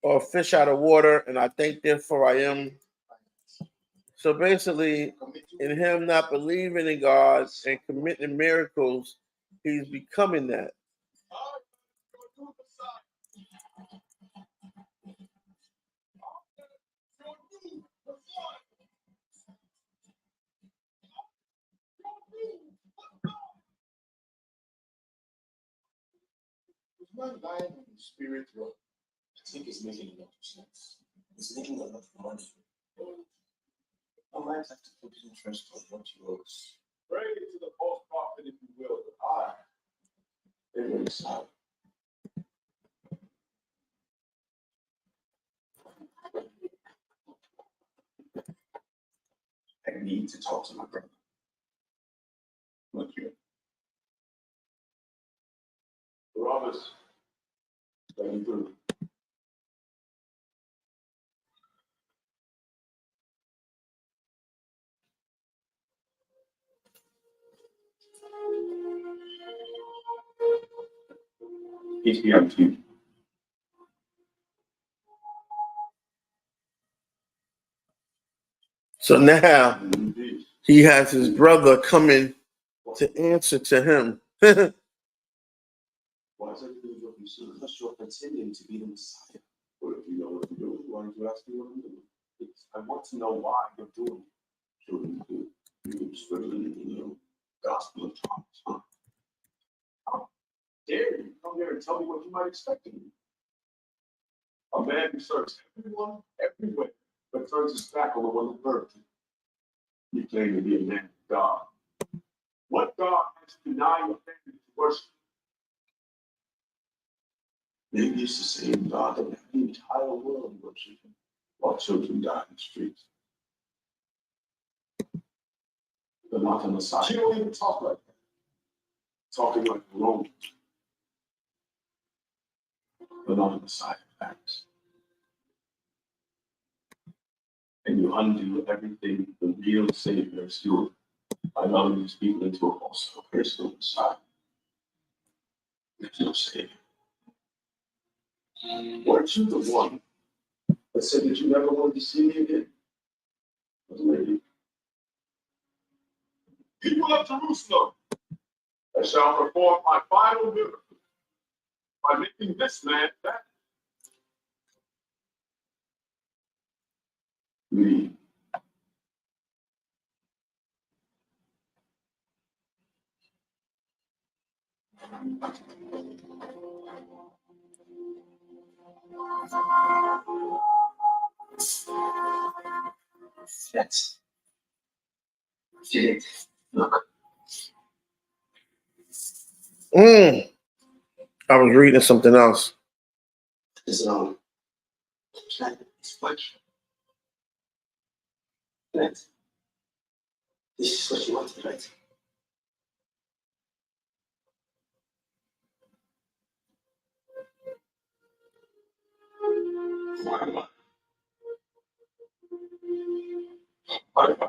or fish out of water, and I think therefore I am. So basically, in him not believing in God and committing miracles, he's becoming that. it's not lying in the spirit world. I think it's making a lot of sense. It's making a lot of money. I might have to put interest on what you owe us. Pray to the false prophet if you will, but high. They really solid. I need to talk to my brother. Look here. Robbers, let me through. Peace be unto you. So now Indeed. he has his brother coming to answer to him. Why is everything what you see? Because you're pretending to be the Messiah. Well, if you know what you're doing, why don't you ask me what I'm doing? I want to know why you're doing it. So you scribbling in the Gospel of Thomas, huh? How dare you come here and tell me what you might expect of me? A man who serves everyone, everywhere, but turns his back on the one who birthed him. You claim to be a man of God. What God has denied your family to worship? Maybe it's the same God that the entire world worshipping while children die in the streets. But not the Messiah. You don't even talk like that. Talking like a Roman. But not the Messiah facts. And you undo everything the real Savior is doing by allowing these people into a false personal Messiah. There's no Savior. Weren't you the one that said that you never wanted to see me again? But lady, people of Jerusalem, I shall perform my final miracle by making this man back. We That's it. Look, I was reading something else. this is all. It's what Clarence, this is what you wanted, right? What am I? What am I?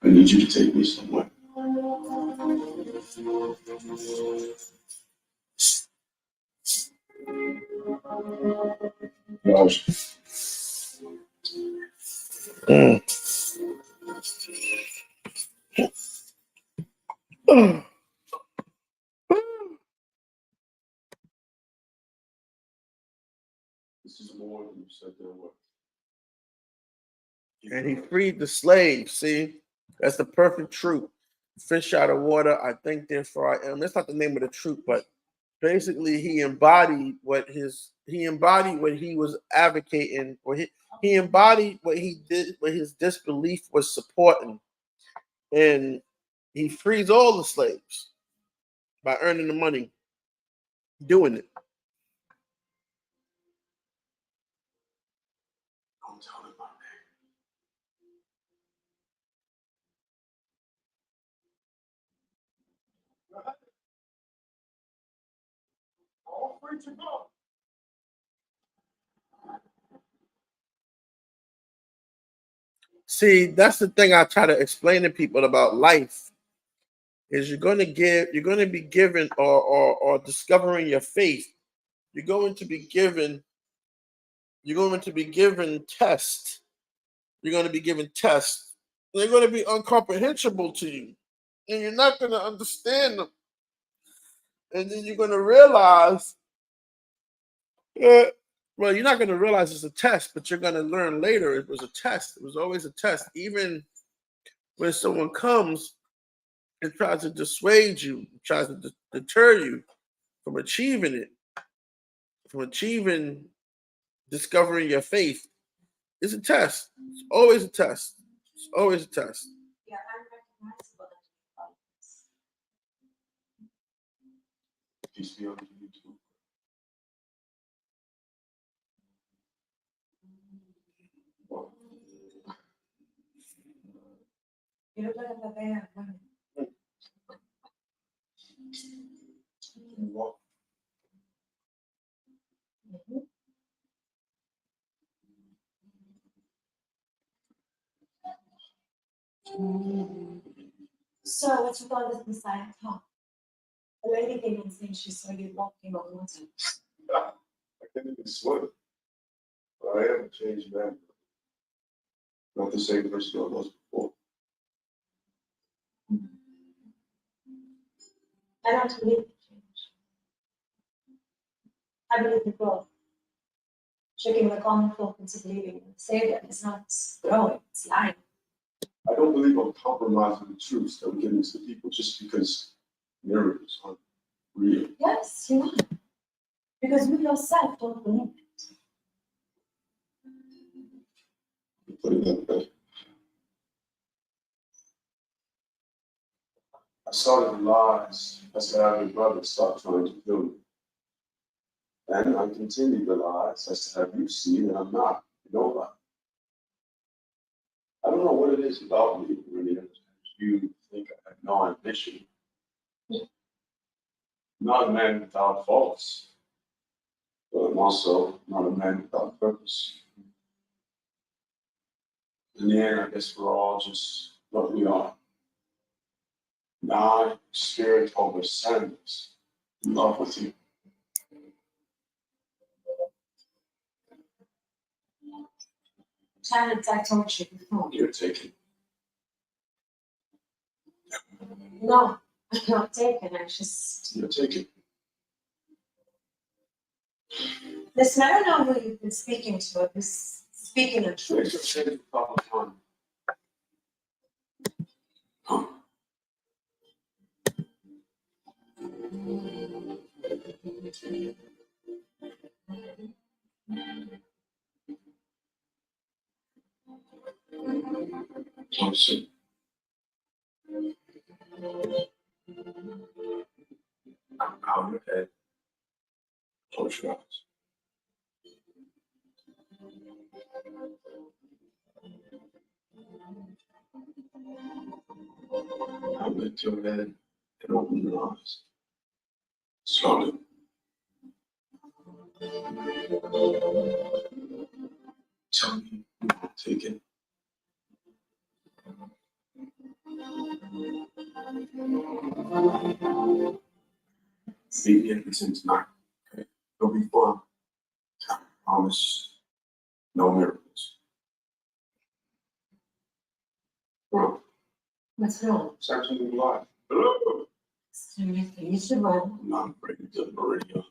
I need you to take me somewhere. Raj, Mm. This is more than you said there was. And he freed the slaves. See, that's the perfect truth. Fish out of water, I think, therefore I am. That's not the name of the truth, but basically he embodied what he was advocating, or he embodied what he did, what his disbelief was supporting. And he frees all the slaves by earning the money doing it. don't tell them about All free to go. See, that's the thing I try to explain to people about life. Is you're going to be given, or discovering your faith. You're going to be given tests. You're going to be given tests. They're going to be incomprehensible to you, and you're not going to understand them. And then you're going to realize, well, you're not going to realize it's a test, but you're going to learn later it was a test. It was always a test. Even when someone comes and tries to dissuade you, tries to deter you from achieving it, from achieving discovering your faith, It's a test. It's always a test. It's always a test. Yeah, unrecognizable. Peace be unto you too. You look like a bear. Walk. So what's with all this Messiah talk? A lady came and saying she saw you walking on water. I can't even swim. But I am a changed man. Not the same person I was before. I don't believe in change. I believe in growth. Tricking the common folk into believing in the Savior is not growing, it's lying. I don't believe I'm compromising the truths that we're giving to people just because miracles aren't real. Yes, you are. Because you yourself don't believe it. You put it that way. I started the lies. I said, I have your brother, stop trying to kill me. And I continued the lies. I said, have you seen that I'm not nobody? I don't know what it is about me, really. You think I have no ambition. I'm not a man without faults, but I'm also not a man without purpose. In the end, I guess we're all just what we are. Now, spirit over sadness, in love with you. Clarence, I told you before. You're taken. No, I'm not taken. I just. You're taken. Listen, I don't know who you've been speaking to, but who's speaking of truth. Thanks for saying the proper time. Thompson. Out your head. Close your eyes. Now lift your head and open your eyes. Slowly. Tell me you won't take it. Be innocent tonight. Okay? It'll be fun. I promise. No miracles. Well, What's wrong? start to new life. Hello. You should run. I'm not afraid of the radio.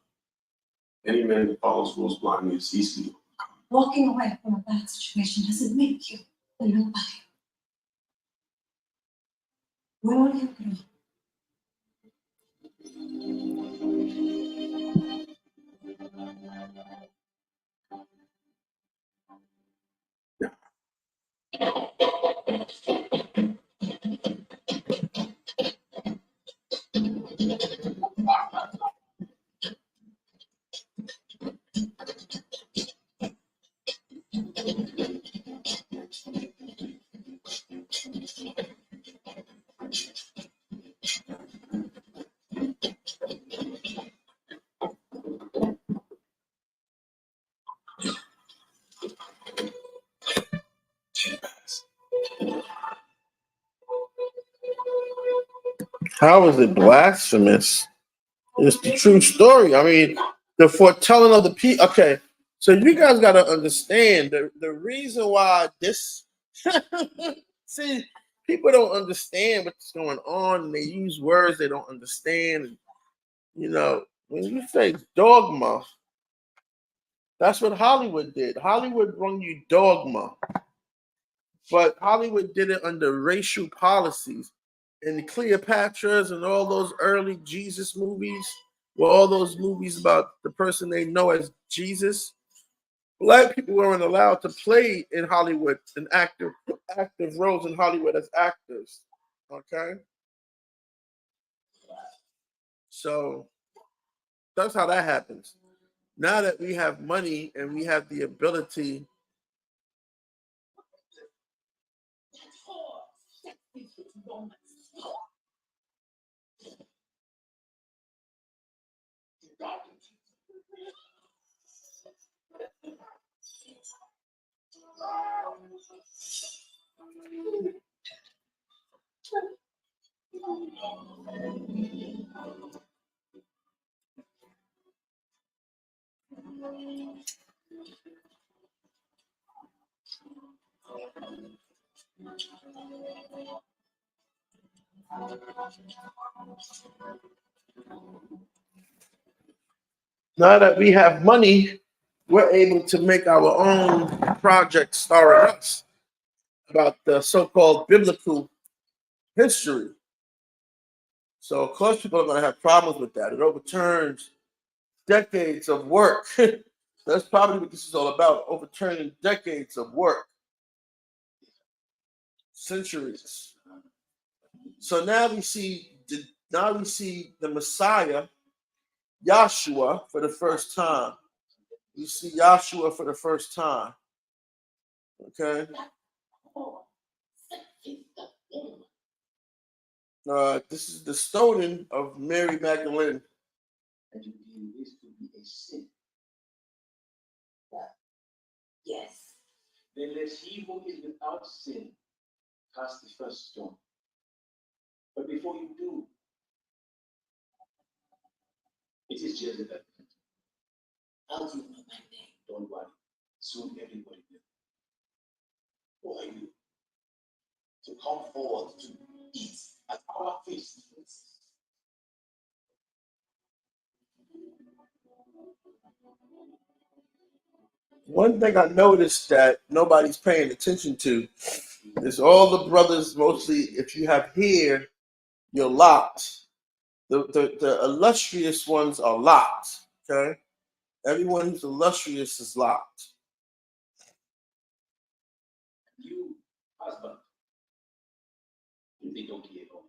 Any man that follows rules blindly is easy. Walking away from a bad situation doesn't make you a nobody. Where will you go? How is it blasphemous? It's the true story. I mean, the foretelling of the people. Okay, so you guys got to understand the reason why this. See, people don't understand what's going on. They use words they don't understand. You know, when you say dogma, that's what Hollywood did. Hollywood brought you dogma, but Hollywood did it under racial policies. And the Cleopatras and all those early Jesus movies, well, all those movies about the person they know as Jesus, Black people weren't allowed to play in Hollywood and active roles in Hollywood as actors. Okay, so that's how that happens. Now that we have money and we have the ability, now that we have money, we're able to make our own project starring us about the so-called biblical history. So of course people are going to have problems with that. It overturns decades of work. That's probably what this is all about, overturning decades of work, centuries. So now we see the Messiah, Yahshua, for the first time. You see Yahshua for the first time. Okay. This is the stoning of Mary Magdalene. And you deem this to be a sin. Yes. Then let he who is without sin cast the first stone. But before you do, it is Jezebel. How do you know my name? Don't worry. Soon everybody will. Who are you to come forward to eat at our feast? One thing I noticed that nobody's paying attention to is all the brothers, mostly if you have hair, you're locked. The illustrious ones are locked. Okay? Everyone who's illustrious is locked. You, husband, if they don't care about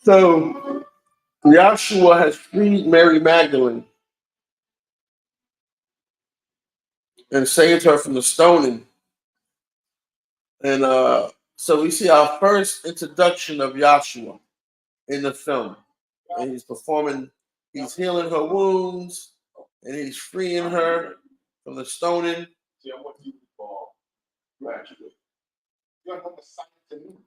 So Yahshua has freed Mary Magdalene and saved her from the stoning. And so we see our first introduction of Yahshua in the film. And he's healing her wounds, and he's freeing her from the stoning. See, I want you to call graduate. You're not a sign to me.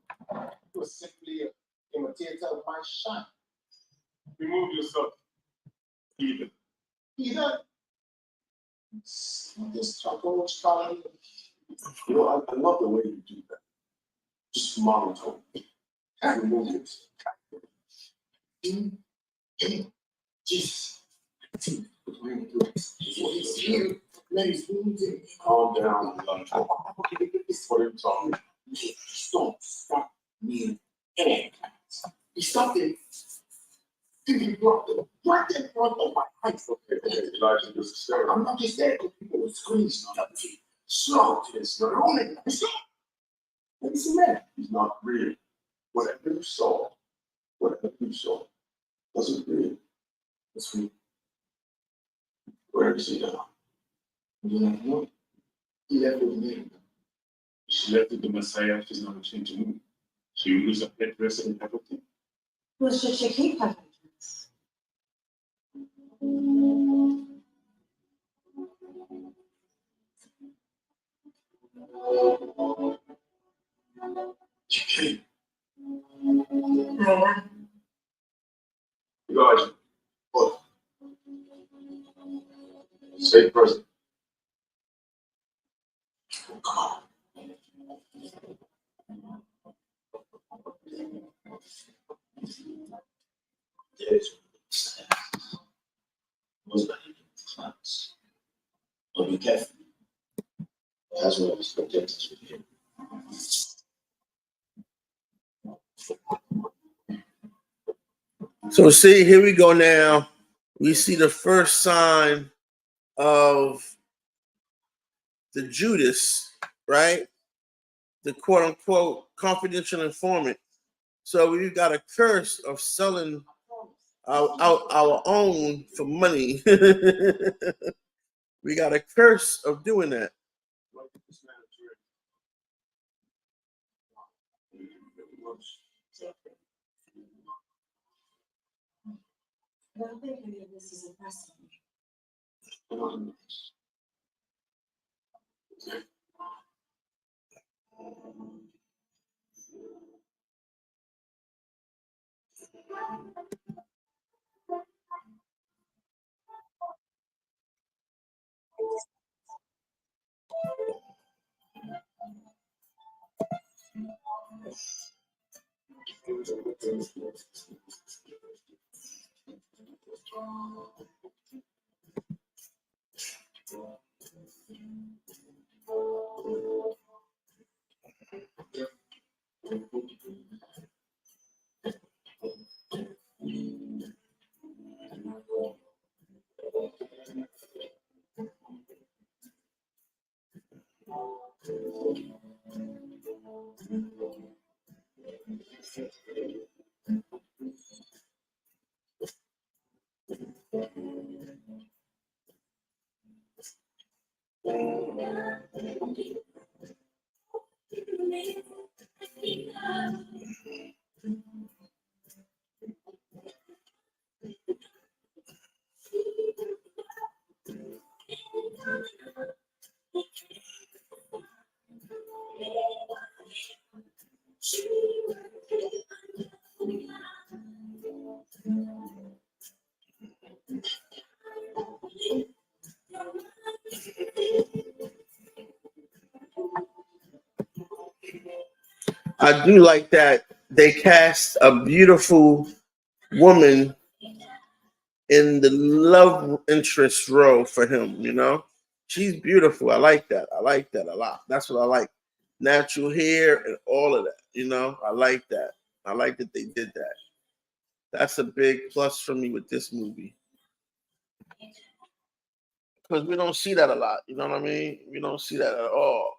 You are simply an imitator of my shine. Remove yourself. Even. Either this struggle, trying. You know, I love the way you do that. Just monotone. Remove yourself. Jesus. Calm down. What are you talking about? Don't stop me. He stopped it. He blocked it right in front of my eyes. Okay, Elijah, this is scary. I'm not just there because people were screaming. Slow to this. You're only slow. Let me see that. He's not real. Whatever you saw wasn't real. It's real. Where is he now? You don't know. He left with me. She left with the Messiah. She's not ashamed to move. She will lose a headdress and everything. Well, should she keep her headdress? She came. There's most likely Clarence. But be careful. That's what I was protected with him. So see, here we go now. We see the first sign of the Judas, right? The quote unquote confidential informant. So we've got a curse of selling our own for money. We got a curse of doing that. What did this man I don't think any of this is impressive. I do like that they cast a beautiful woman in the love interest role for him, you know? She's beautiful. I like that. I like that a lot. That's what I like. Natural hair and all of that, you know? I like that. I like that they did that. That's a big plus for me with this movie. Because we don't see that a lot, you know what I mean? We don't see that at all.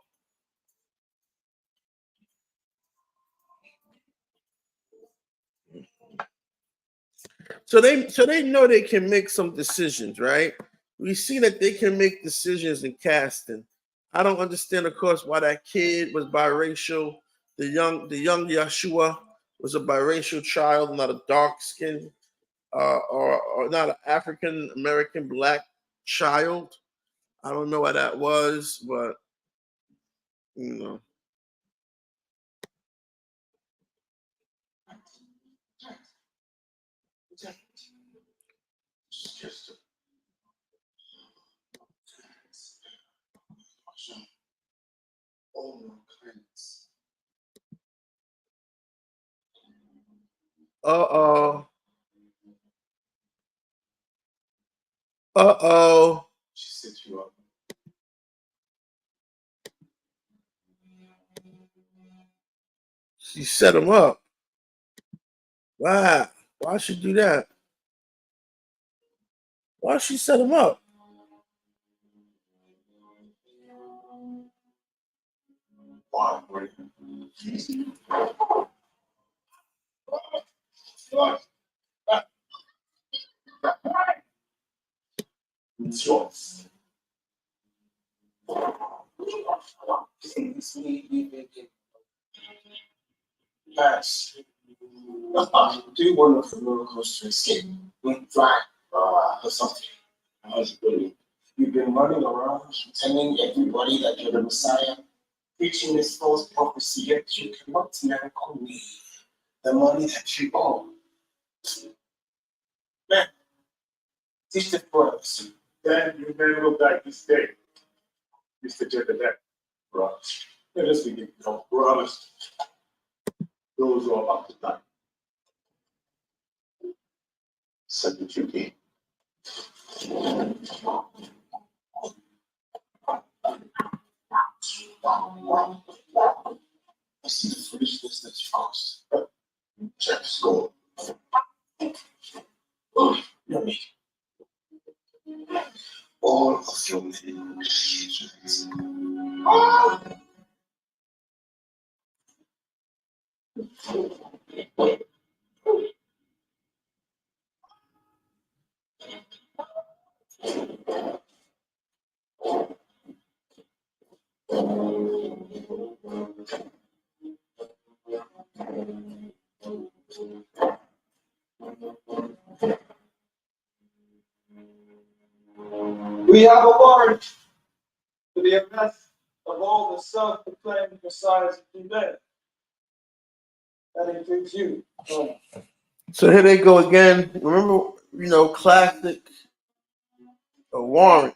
So they know they can make some decisions, right? We see that they can make decisions in casting. I don't understand, of course, why that kid was biracial. The young Yeshua was a biracial child, not a dark skinned or not an African American black child. I don't know why that was, but you know. Just Oh no, Clarence. Uh-oh. Uh-oh. she set you up. She set him up. Wow. Why she do that? Why she set him up? Why? It's yours. Pass. Do you want a roller coaster escape? Don't fly or something. How's it going? You've been running around telling everybody that you're the Messiah, preaching this false prophecy, yet you cannot miracle me the money that you owe. Man, teach the brothers. Then you may go back to stay, Mr. Jedediah. Brothers. Let us begin. Brothers. Those who are about to die. Said that you came. I see the foolishness that's false. Just go. Oh, yummy. All of your nations. We have a warrant for the arrest of all the self-proclaimed messiahs of Judea. That includes you. So here they go again. Remember, classic, a warrant.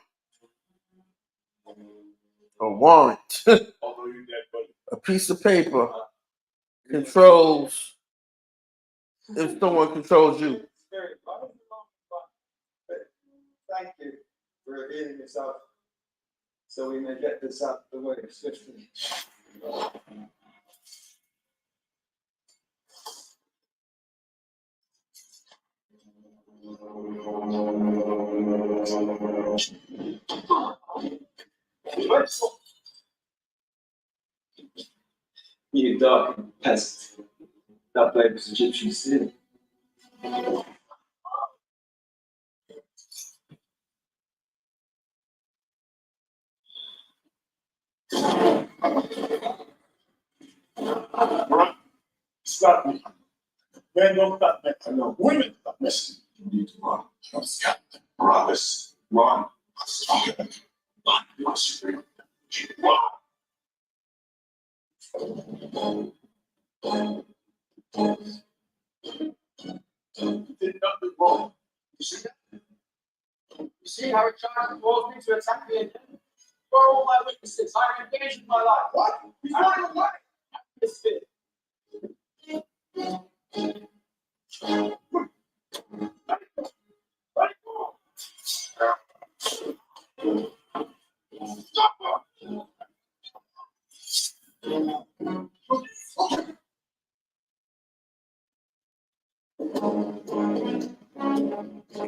A warrant. Although you're dead, buddy. A piece of paper controls if someone controls you. Spirit, thank you for revealing yourself so we may get this out of the way swiftly. You dark peasant. That blade was Egyptian sin. Run. Stop me. Men don't stop me. I know women stop messing. You need to run. Don't stop. Brothers, run. Stop it. Run. Run. You did nothing wrong. You see that? You see how it tries to force me to attack me again? Where are all my witnesses? I am engaged in my life. What? He's running away. This fit.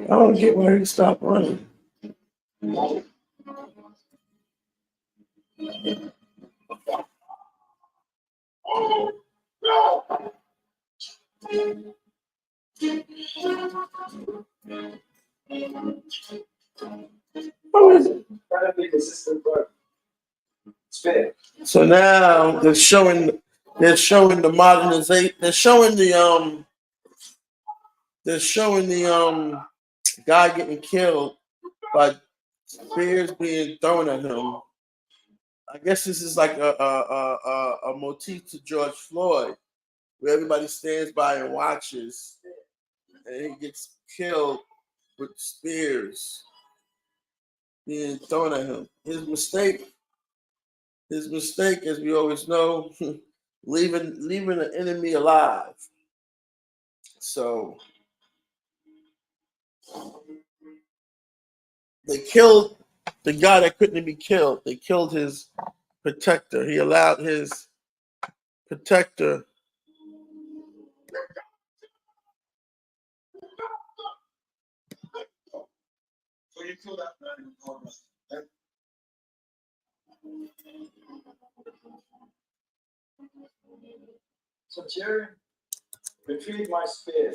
I don't get why he stopped running. What is it? Trying to be consistent, but it's fair. So now they're showing the modernization. They're showing the guy getting killed by spears being thrown at him. I guess this is like a motif to George Floyd, where everybody stands by and watches, and he gets killed with spears being thrown at him. His mistake, as we always know, leaving the enemy alive. So they killed the guy that couldn't be killed. They killed his protector. He allowed his protector. So you kill that man in August. So, Jerry, retrieve my spear.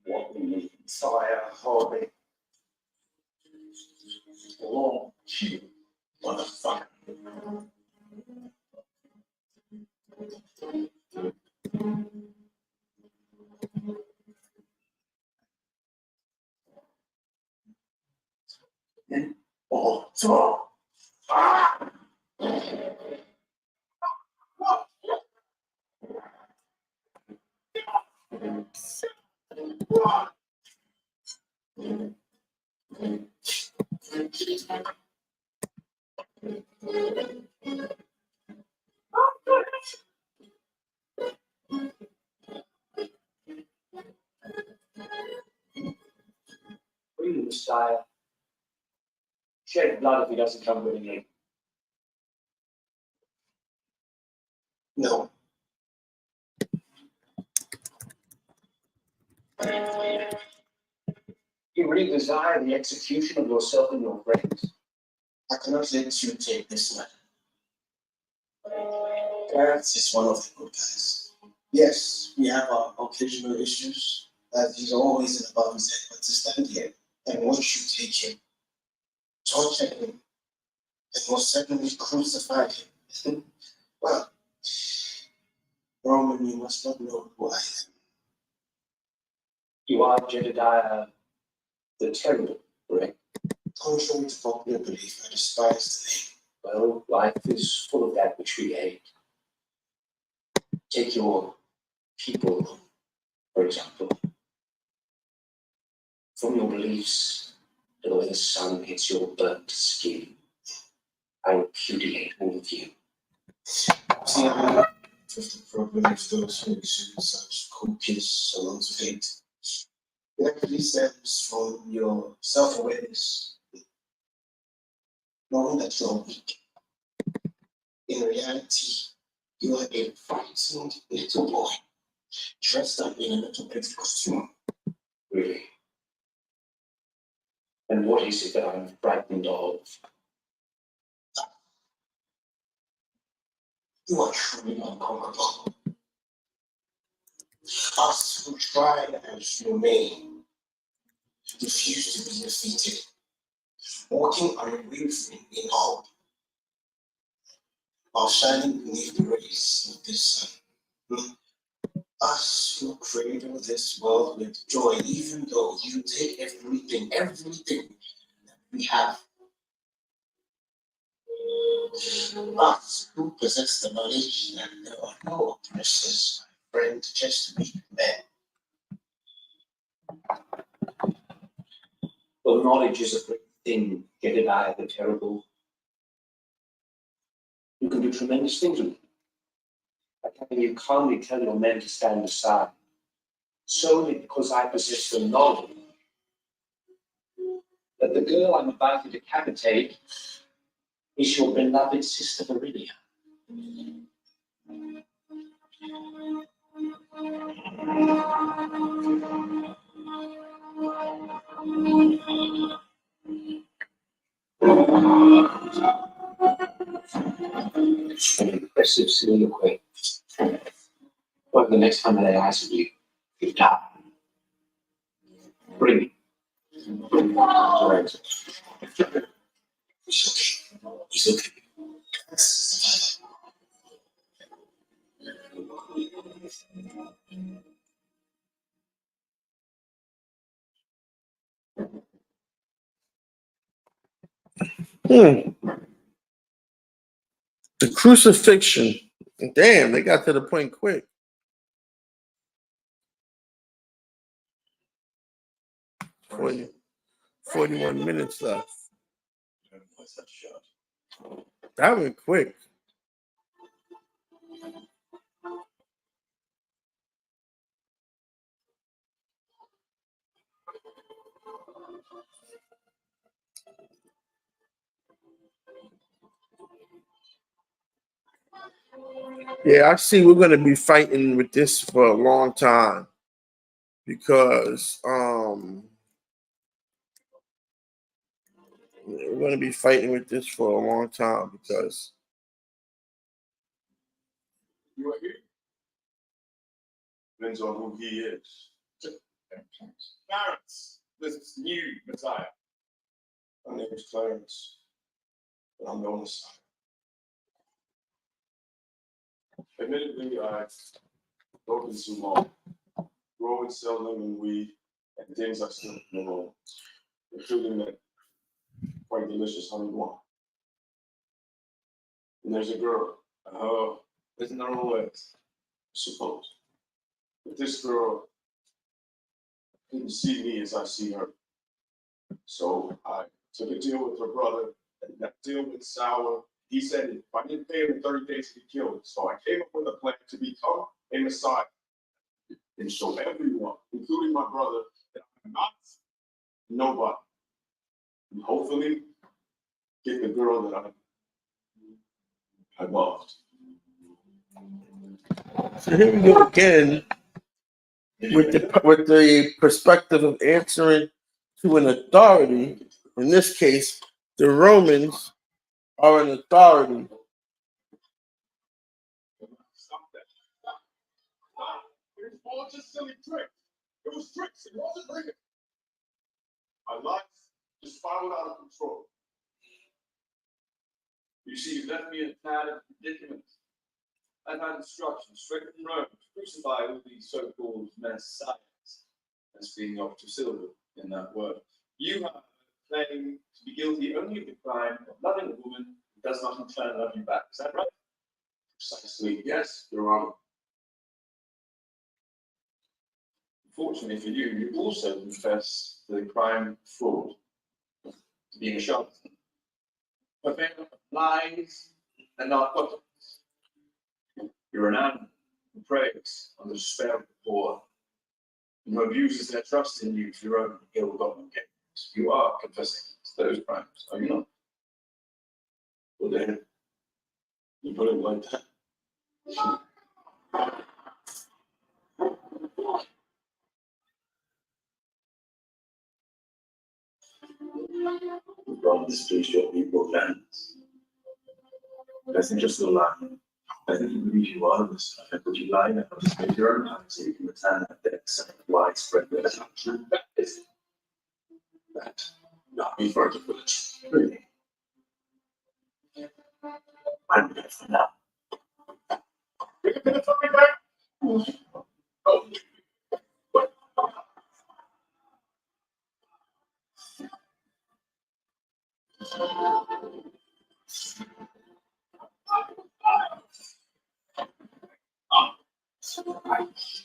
What we need. Sire, holy. Long kill, motherfucker. Oh, so. Ah! Bring the Messiah. Shed blood if he doesn't come willingly. No. You really desire the execution of yourself and your friends. I cannot let you take this matter. Clarence is one of the good guys. Yes, we have our occasional issues, but he's always in above his head. But to stand here and watch you take him, torture him, and most certainly crucify him. Well, Roman, you must not know who I am. You are Jedediah the Terrible, correct? Contrary to popular belief, I despise Well, life is full of that which we hate. Take your people, for example. From your beliefs to the way the sun hits your burnt skin, I repudiate all of you. the name. See, I'm just the problem of those who exude such copious amounts of hate. It actually stems from your self-awareness, knowing that you're weak. In reality, you are a frightened little boy, dressed up in a little pretty costume. Really. And what is it that I'm frightened of? You are truly unconquerable. Us who try as you may, refuse to be defeated, walking unwavering in hope, while shining beneath the rays of this sun. Us who cradle this world with joy, even though you take everything that we have. Us who possess the knowledge that there are no oppressors, my friend, just weak men. Well, knowledge is a great thing, Jedediah the Terrible. You can do tremendous things with it. Like having you calmly tell your men to stand aside, solely because I possess the knowledge that the girl I'm about to decapitate is your beloved sister Viridia. An impressive soliloquy. But the next time I lay eyes on you, you die. Bring me. Clarence. He's okay. The crucifixion. Damn, they got to the point quick. Forty, 41 minutes left. That went quick. Yeah, I see we're gonna be fighting with this for a long time because we're gonna be fighting with this for a long time because You are here. Depends on who he is. Clarence, this new Messiah. My name is Clarence, and I'm the Messiah. Admittedly, I've broken some law. Growing seldom and weed, and things I still know, including that quite delicious honey wine. And there's a girl. Isn't there always? I suppose. But this girl didn't see me as I see her. So I took a deal with her brother, and that deal went sour. He said if I didn't pay him in 30 days, he'd kill me. So I came up with a plan to become a messiah and show everyone, including my brother, that I'm not nobody. And hopefully get the girl that I loved. So here we go again with the perspective of answering to an authority. In this case, the Romans are an authority. Stop that. Stop. It was all just silly tricks. It was tricks. It wasn't real. My life just spiraled out of control. You see, you left me in a tad of predicament. I've had instructions straight from Rome to crucify all these so-called messiahs. That's being the operative syllable in that word. You have claimed to be guilty only of the crime of loving a woman who does not in turn love you back. Is that right? Precisely, yes, Your Honor. Fortunately for you, you also confess to the crime of fraud, to being a charlatan, a fan of lies and narcotics. You're an animal who preys on the despair of the poor, and who abuses their trust in you for your own ill-gotten gains. You are confessing to those crimes, are you not? Well, then, you put it like that. You brought displeased your people, Clarence. That's not just a lie. I think you believe you are this. I think what you lie now is make your own mind so you can return that debt widespread misconception. That is that. Not be further foolish. Really. I'm good for now.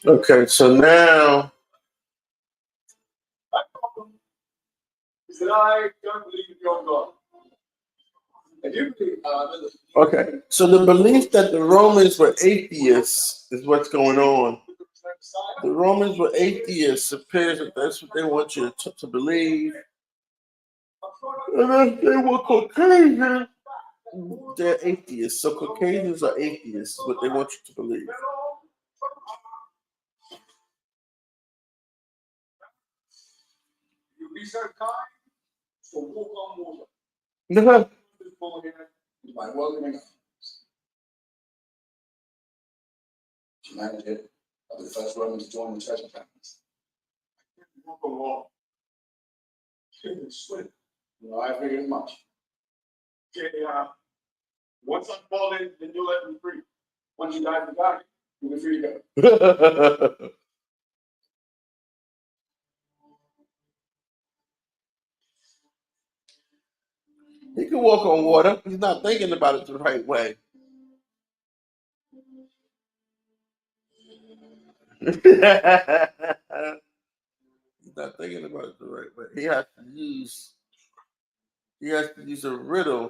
Okay, so now, Is that I don't believe in your God. I do believe, okay, so the belief that the Romans were atheists is what's going on. The Romans were atheists. It appears that that's what they want you to believe. And if they were Caucasian, they're atheists. So Caucasians are atheists, what they want you to believe. you be so kind, so walk on water. No. This ball here is my welcoming arms. Humanity, I'll be the first Roman to join the church of families. Walk on water. Can't swim. No, I figured as much. Okay, once I fall in, then you'll let me free. Once you die, you'll be free to go. He can walk on water. He's not thinking about it the right way. He's not thinking about it the right way. He has to use a riddle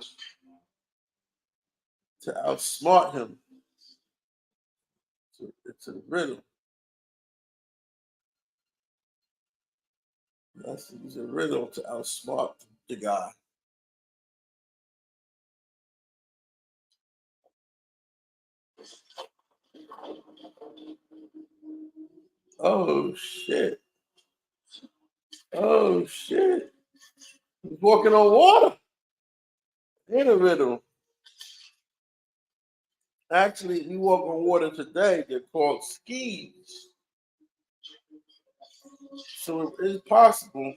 to outsmart him. So it's a riddle. He has to use a riddle to outsmart the guy. Oh shit. Oh shit. He's walking on water. In a riddle. Actually, we walk on water today. They're called skis. So it is possible.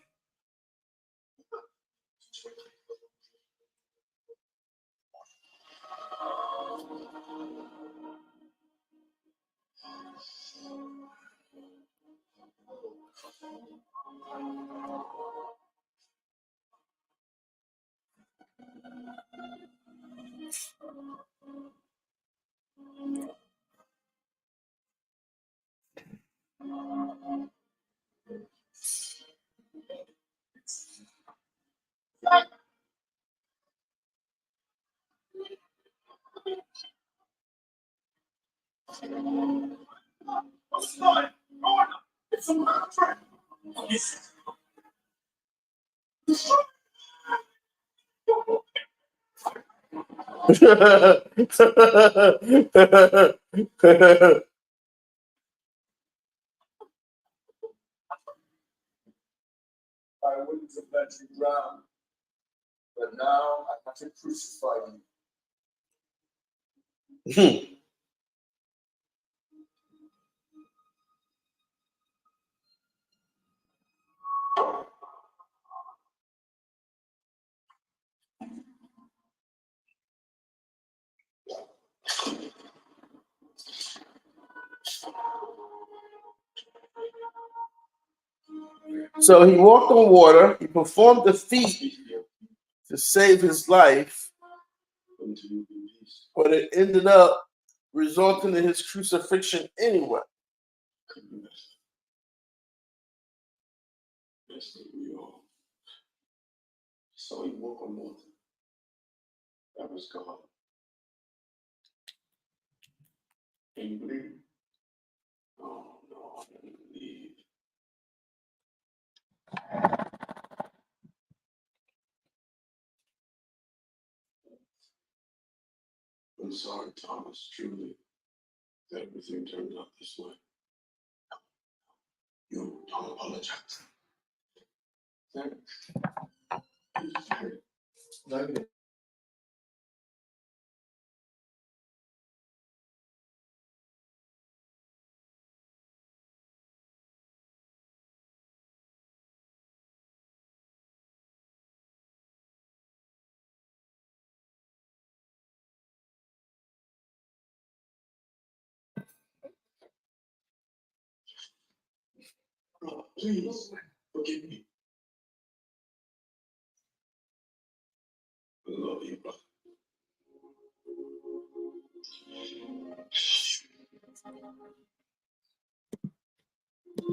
I wouldn't have let you drown, but now I have to crucify you. So he walked on water. He performed the feat to save his life, but it ended up resulting in his crucifixion anyway. Yes, we all saw him walk on water. That was God. Can you believe? Oh no, I don't believe. I'm sorry, Thomas, truly, that everything turned out this way. You don't apologize. Thanks. Oh, please, forgive me. I love you, brother.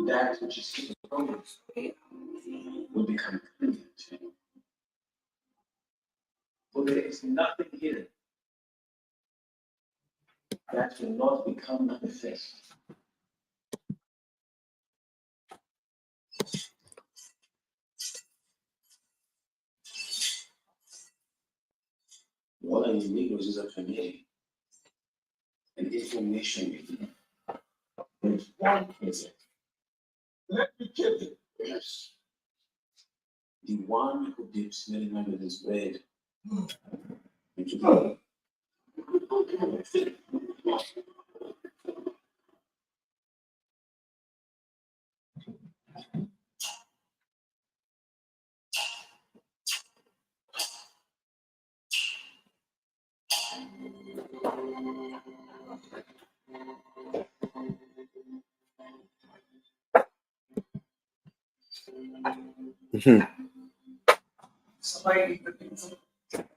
That which is hidden from us will become clear to you. For there is nothing hidden that will not become manifest. What I need is a family, an information within. There's one present. Let me kill him. Yes. The one who dips many under his bed into the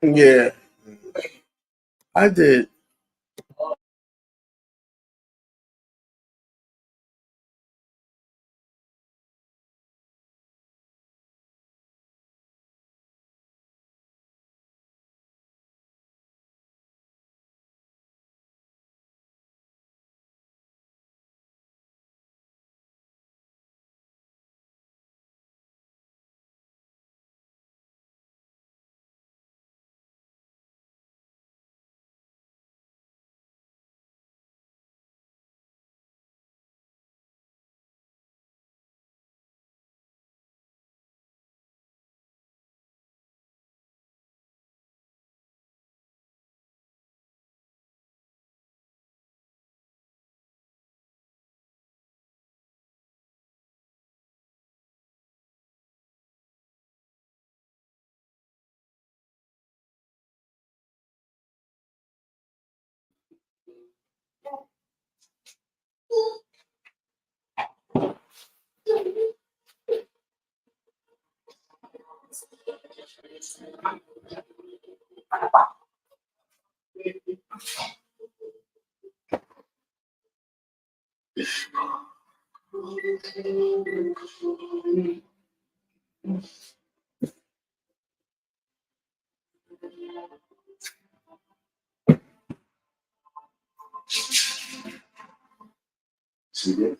Yeah, I did. See that?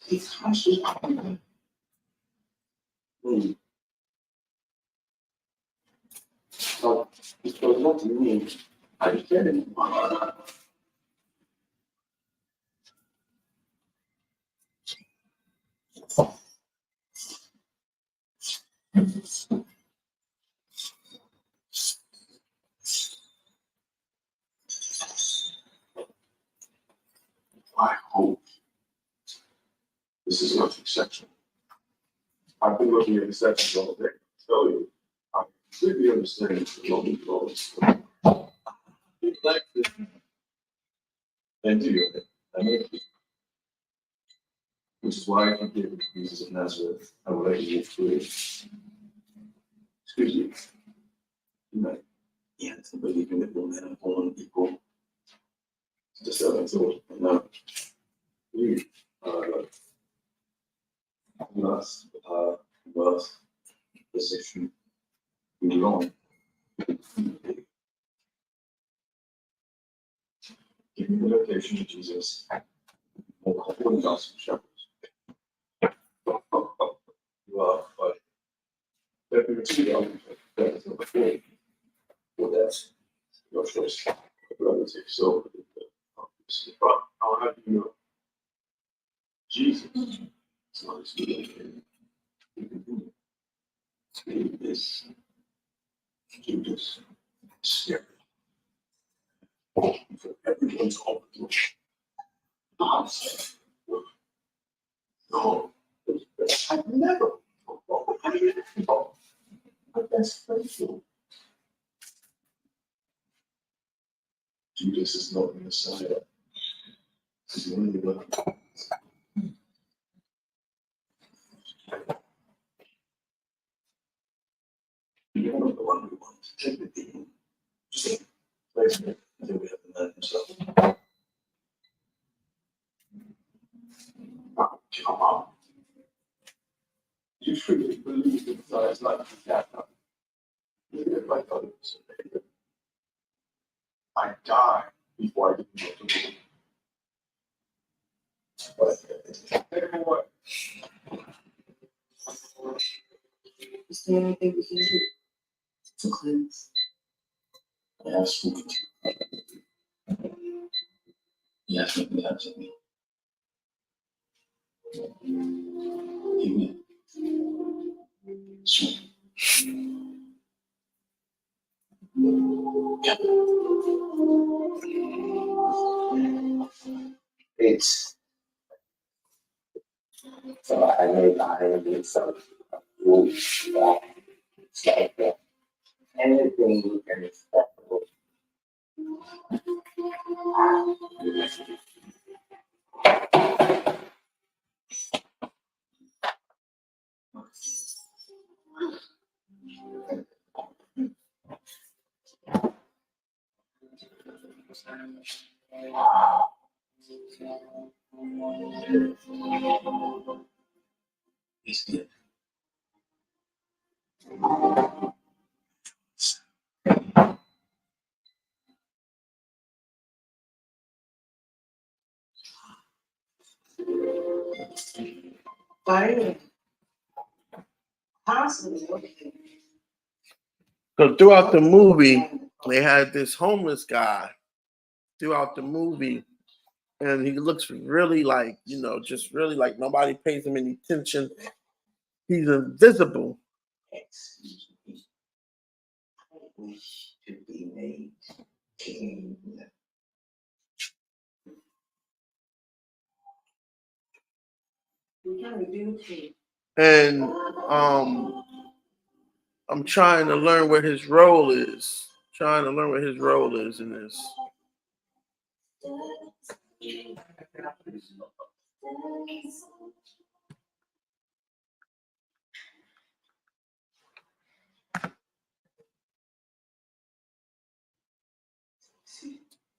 It's actually so it was not me. I didn't. I hope this is not exceptional. I've been looking at exceptions all day. I tell you, I completely understand the local laws. Like this. And do you? I mean, Which is why I can give Jesus of Nazareth, I will let you live through it. Excuse me. You might, yeah, to believe in the woman and born equal. Just as I thought, and now you must, wealth, position, belong. Give me the location of Jesus. More confident gospel shepherds. You are, but let me repeat it. Well, that's your choice. Relative. So, but I'll have you know, Jesus is not his name. This Judas Iscariot. For everyone's open. No, I've never. But that's faithful. Judas is not the Messiah. He's only the You're not the one who wants to take the demon. Just place it until we have the man himself. Oh, come on. You truly believe that Messiah is like that? Even if I thought it was a baby. I die before I get to the But Is there anything we can do to cleanse? I have spoken to you. He has nothing to answer me. Amen. So, it's so I know I am some rules that say that anything you can expect. It's good. Fire. Possibly. So throughout the movie, they had this homeless guy throughout the movie, and he looks really like, just really like nobody pays him any attention. He's invisible. Excuse me. I wish to be made king. We can rebuild him. And I'm trying to learn what his role is. Trying to learn what his role is in this.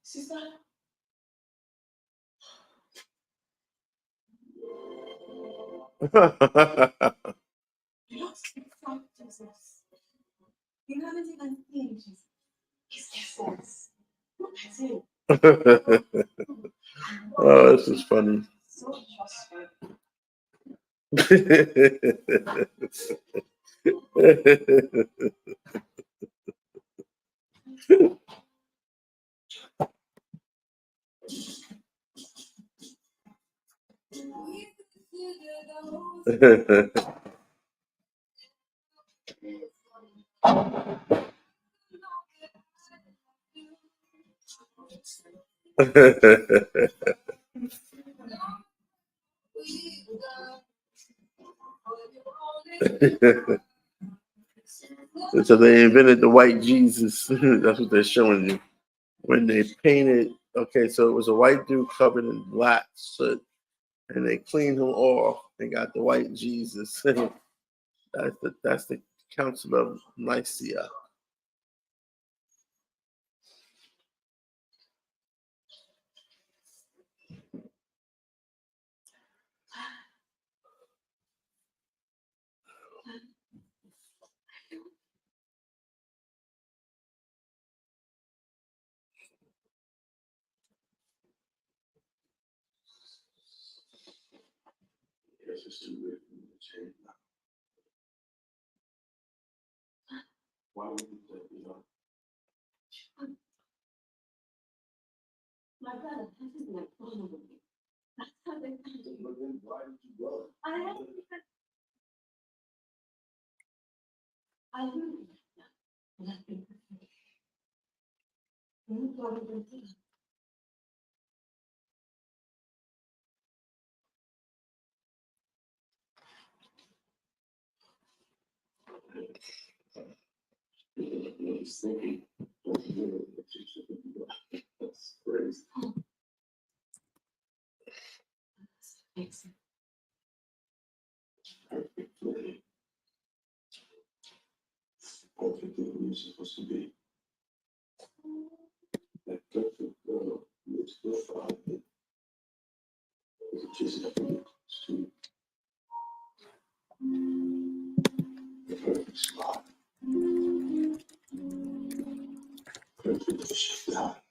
Sister. You don't Jesus. You haven't even seen Jesus. His essence. Look at him. Oh, this is funny. So trustworthy. So they invented the white Jesus. That's what they're showing you. When they painted, okay, so it was a white dude covered in black soot, and they cleaned him off and got the white Jesus. That's the Council of Nicaea. Yes, it's too late for me to change now. Why would you let me know? My brother, this is my problem with you. That's how they found you. But then why did you go? I haven't even. I really. Nothing. You probably did. He's thinking, that's crazy. Thanks. Perfect play. Perfect thing you're supposed to be. That perfect girl looks good for it. There's a kiss that really close to the perfect spot. Perfect shot.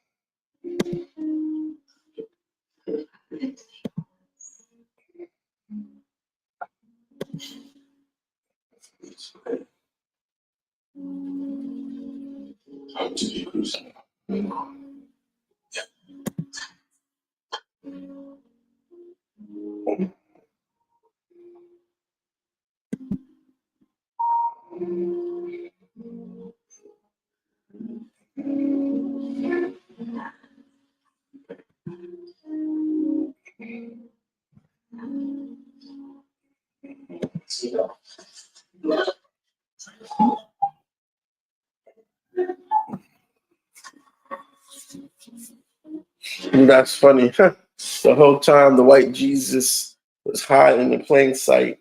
It's okay. How to be cruising. And that's funny. The whole time the white Jesus was hiding in plain sight.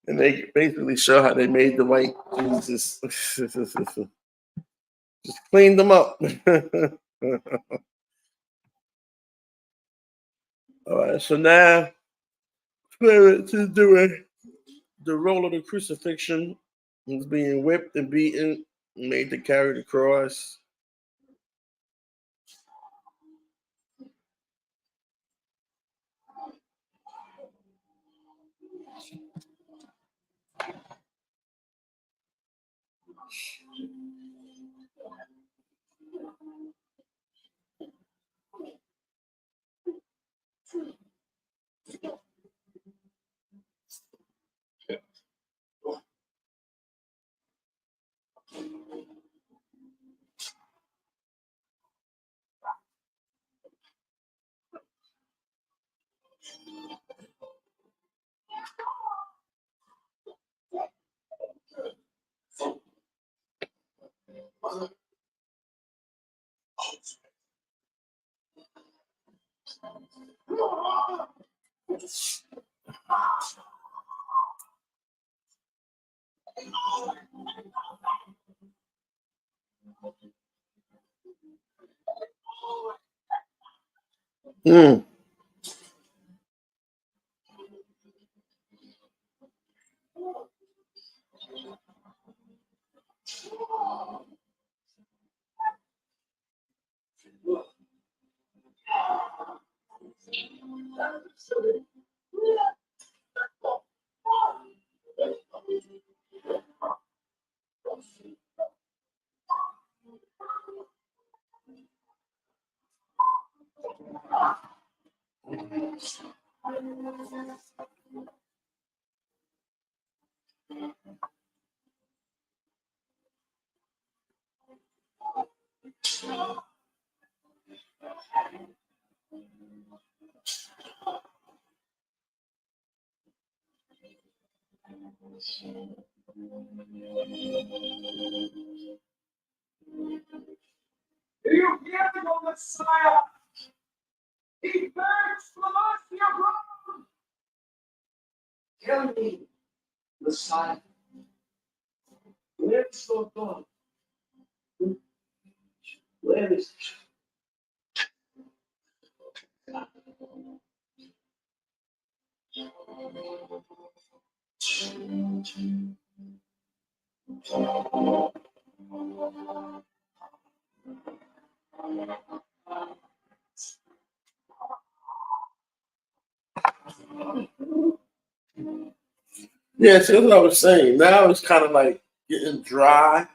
And they basically show how they made the white Jesus. Just cleaned them up. All right, so now Clarence is doing the role of the crucifixion. He's being whipped and beaten, made to carry the cross. Mm. Do you hear the Messiah? He begs for mercy abroad. Tell me, Messiah, where is your God? Where is Yeah, so that's what I was saying. Now it's kind of like getting dry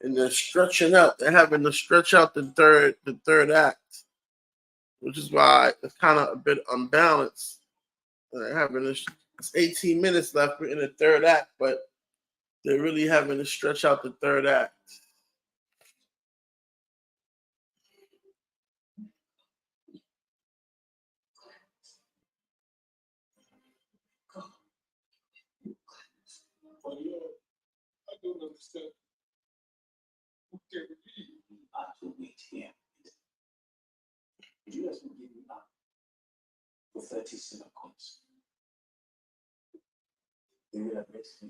and then stretching out. They're having to stretch out the third act, which is why it's kind of a bit unbalanced. They're having this, it's 18 minutes left in the third act, but they're really having to stretch out the third act. But I don't understand. Okay, I have to wait here. You guys will give me up for 37 coins. They will arrest me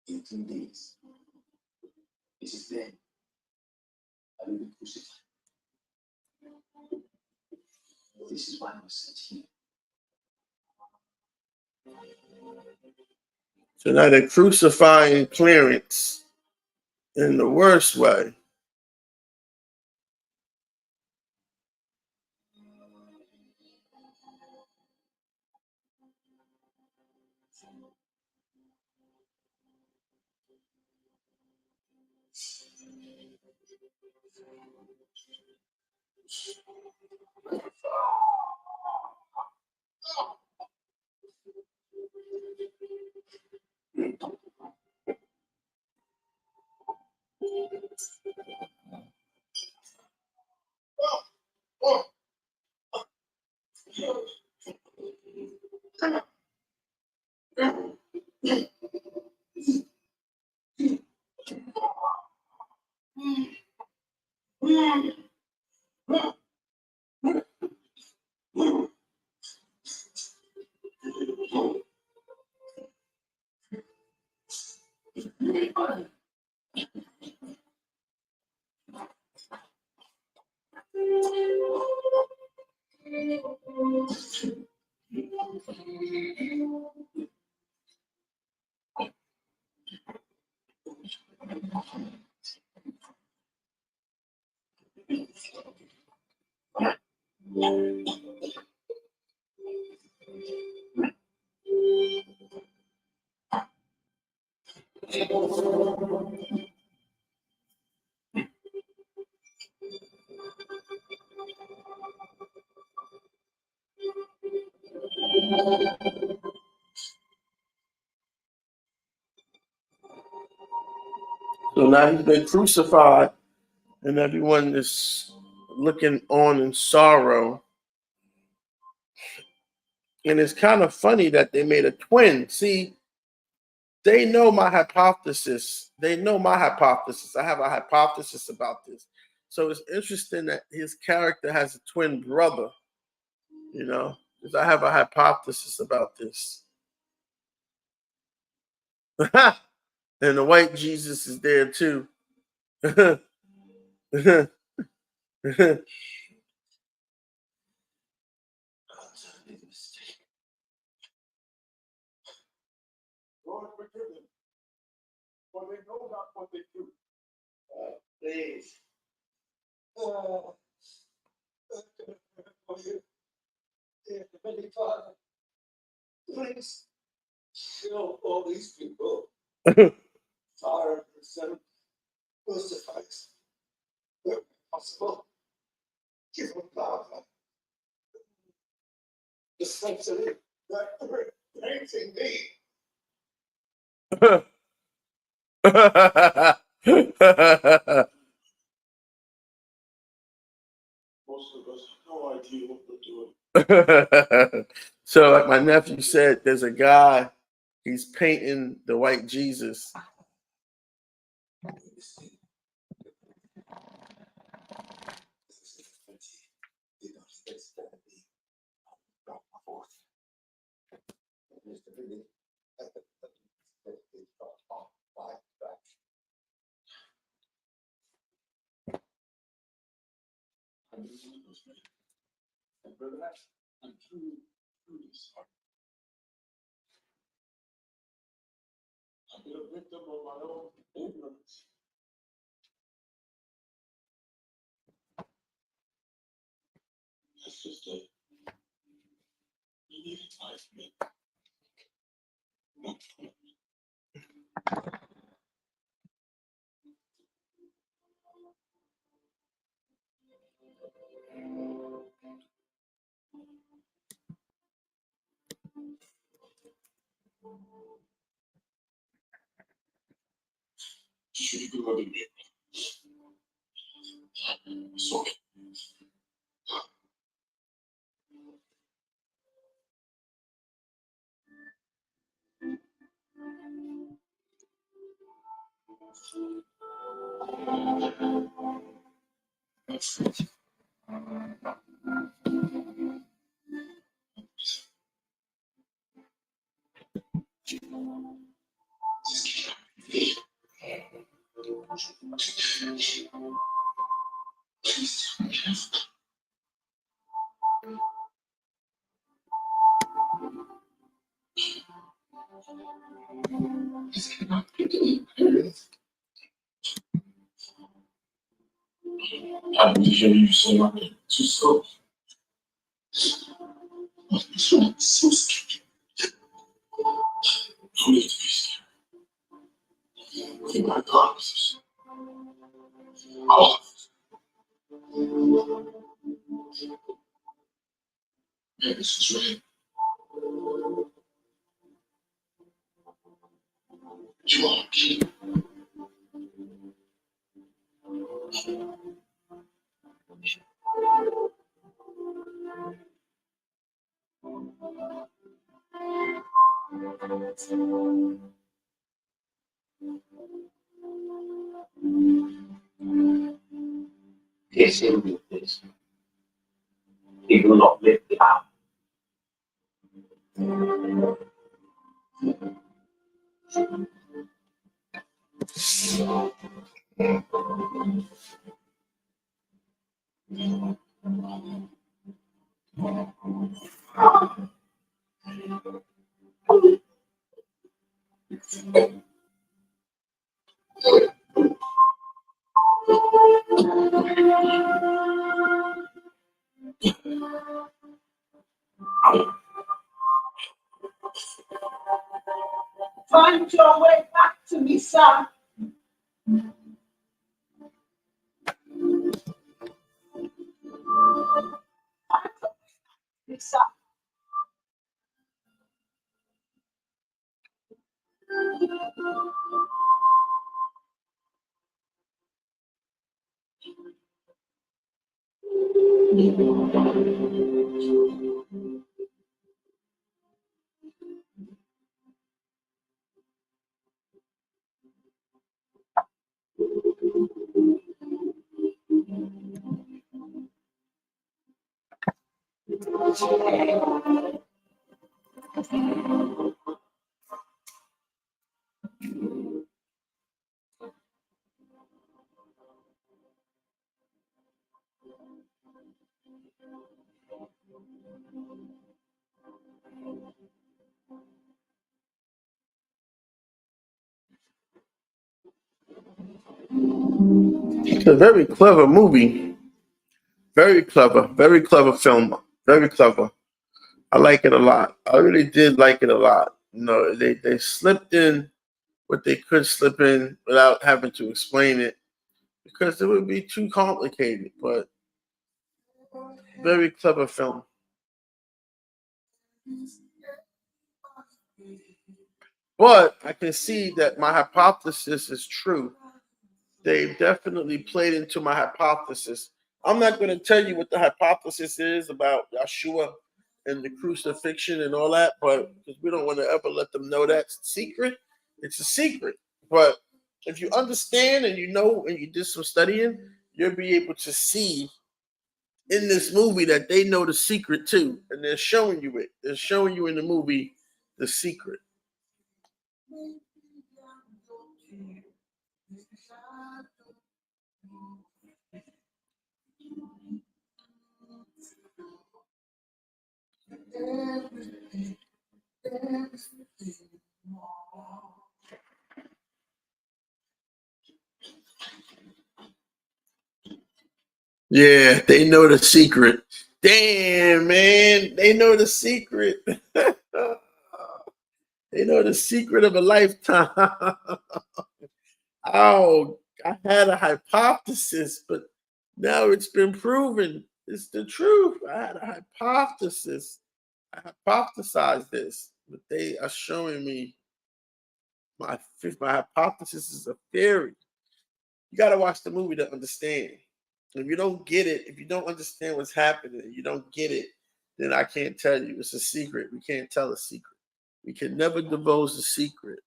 in 2 days. It is then I will be crucified. This is why I was sent here. So now they're crucifying Clarence in the worst way. So now he's been crucified, and everyone is looking on in sorrow. And it's kind of funny that they made a twin. See, they know my hypothesis. They know my hypothesis. I have a hypothesis about this. So it's interesting that his character has a twin brother, because I have a hypothesis about this. And the white Jesus is there too. Lord, forgive them, for they know not what they do. please. Heavenly Father, please show all these people fire and crucified where possible. Give them power. The sensitive that are painting me. Most of us have no idea what we're doing. So, like my nephew said, there's a guy, he's painting the white Jesus. And brother, I'm truly sorry. I've been a victim of my own ignorance. That's just it. You need to advise me. Should you go to me? Sorry. I will hear you say my name too slow. I'm so scared. You need to be scared. Think my promises. All of it. Man, this is right. You are a king. Yes, it will be this. He will not lift it out. Find your way back to me, son. Me, son. It's a very clever movie. Very clever film. Very clever. I like it a lot. I really did like it a lot. You know, they slipped in what they could slip in without having to explain it because it would be too complicated. But very clever film. But I can see that my hypothesis is true. They definitely played into my hypothesis. I'm not going to tell you what the hypothesis is about Yeshua and the crucifixion and all that, but because we don't want to ever let them know that's secret. It's a secret. But if you understand and you know and you did some studying, you'll be able to see in this movie that they know the secret too, and they're showing you it. They're showing you in the movie the secret. Yeah, they know the secret. Damn, man, they know the secret. They know the secret of a lifetime. Oh, I had a hypothesis, but now it's been proven. It's the truth. I had a hypothesis. I hypothesized this, but they are showing me my hypothesis is a theory. You got to watch the movie to understand. If you don't get it, if you don't understand what's happening, you don't get it, then I can't tell you. It's a secret. We can't tell a secret. We can never divulge the secret.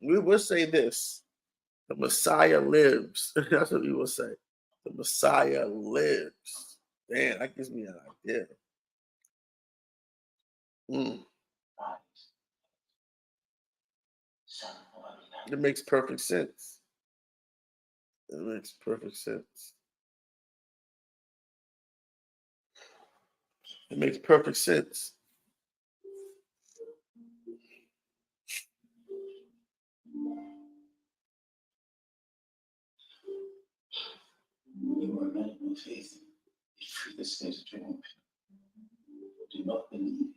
We will say this: the Messiah lives. That's what we will say. The Messiah lives. Man, that gives me an idea. Mm, it makes perfect sense. It makes perfect sense. It makes perfect sense. You are a man of faith. If free the state of your own. Do not believe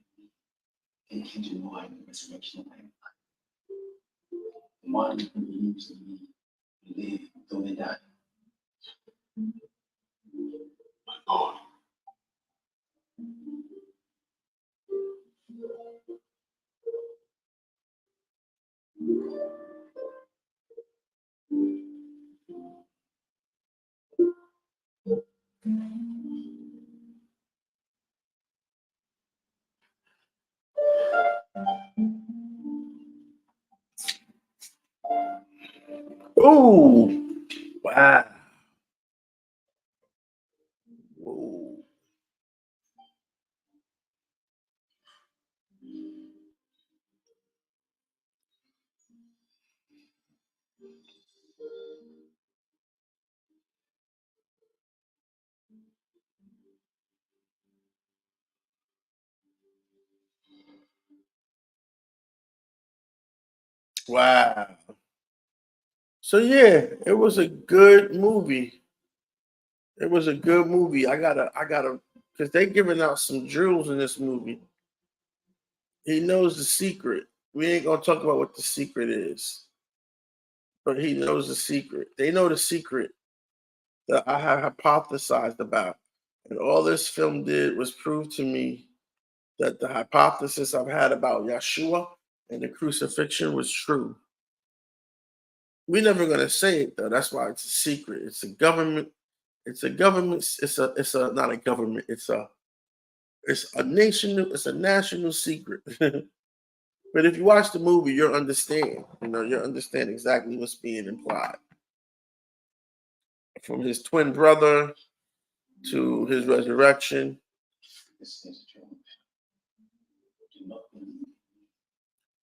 in Hindu wine and resurrection of life. The one who believes in me will live though they die. My God. Oh, wow. Whoa. Wow. So yeah, it was a good movie. It was a good movie. I gotta, because they giving out some jewels in this movie. He knows the secret. We ain't gonna talk about what the secret is, but he knows the secret. They know the secret that I have hypothesized about. And all this film did was prove to me that the hypothesis I've had about Yeshua and the crucifixion was true. We're never gonna say it though. That's why it's a secret. It's a government. It's a government. It's a not a government. It's a national. It's a national secret. But if you watch the movie, you'll understand. You know, you'll understand exactly what's being implied. From his twin brother to his resurrection. The state of your own. Do not believe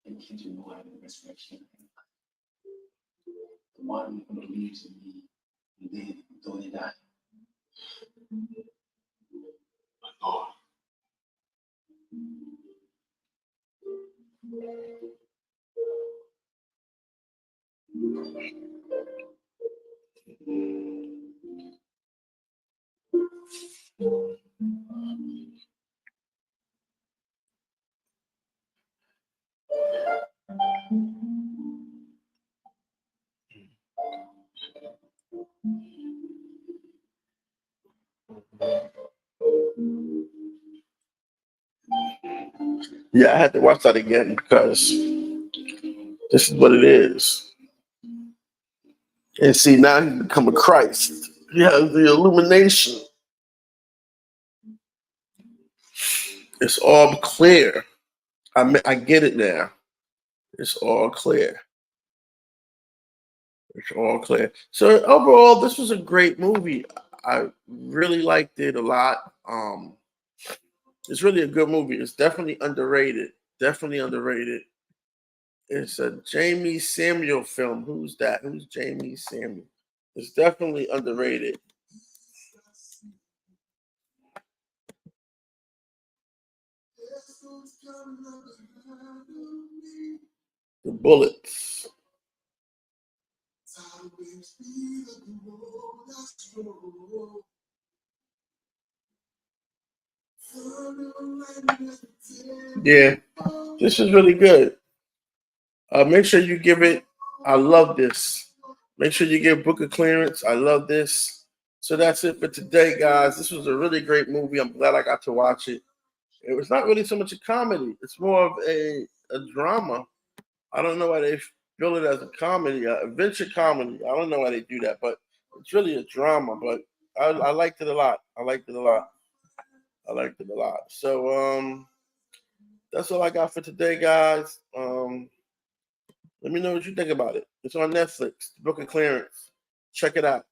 in Hindu wine and resurrection of life. The one who believes in me will live though they die. My God. Yeah, I had to watch that again because this is what it is. And see, now he's become a Christ. He has the illumination. It's all clear. I get it now. It's all clear. It's all clear. So overall, this was a great movie. I really liked it a lot. It's really a good movie. It's definitely underrated. Definitely underrated. It's a Jamie Samuel film. Who's that? Who's Jamie Samuel? It's definitely underrated. The Bullets. Yeah, this is really good. Make sure you give it. I love this. Make sure you give Book of Clarence. I love this. So that's it for today, guys. This was a really great movie. I'm glad I got to watch it. It was not really so much a comedy. It's more of a drama. I don't know why they bill it as a comedy, a adventure comedy. I don't know why they do that, but it's really a drama. But I liked it a lot. I liked it a lot. I liked it a lot. So that's all I got for today, guys. Let me know what you think about it. It's on Netflix, Book of Clarence. Check it out.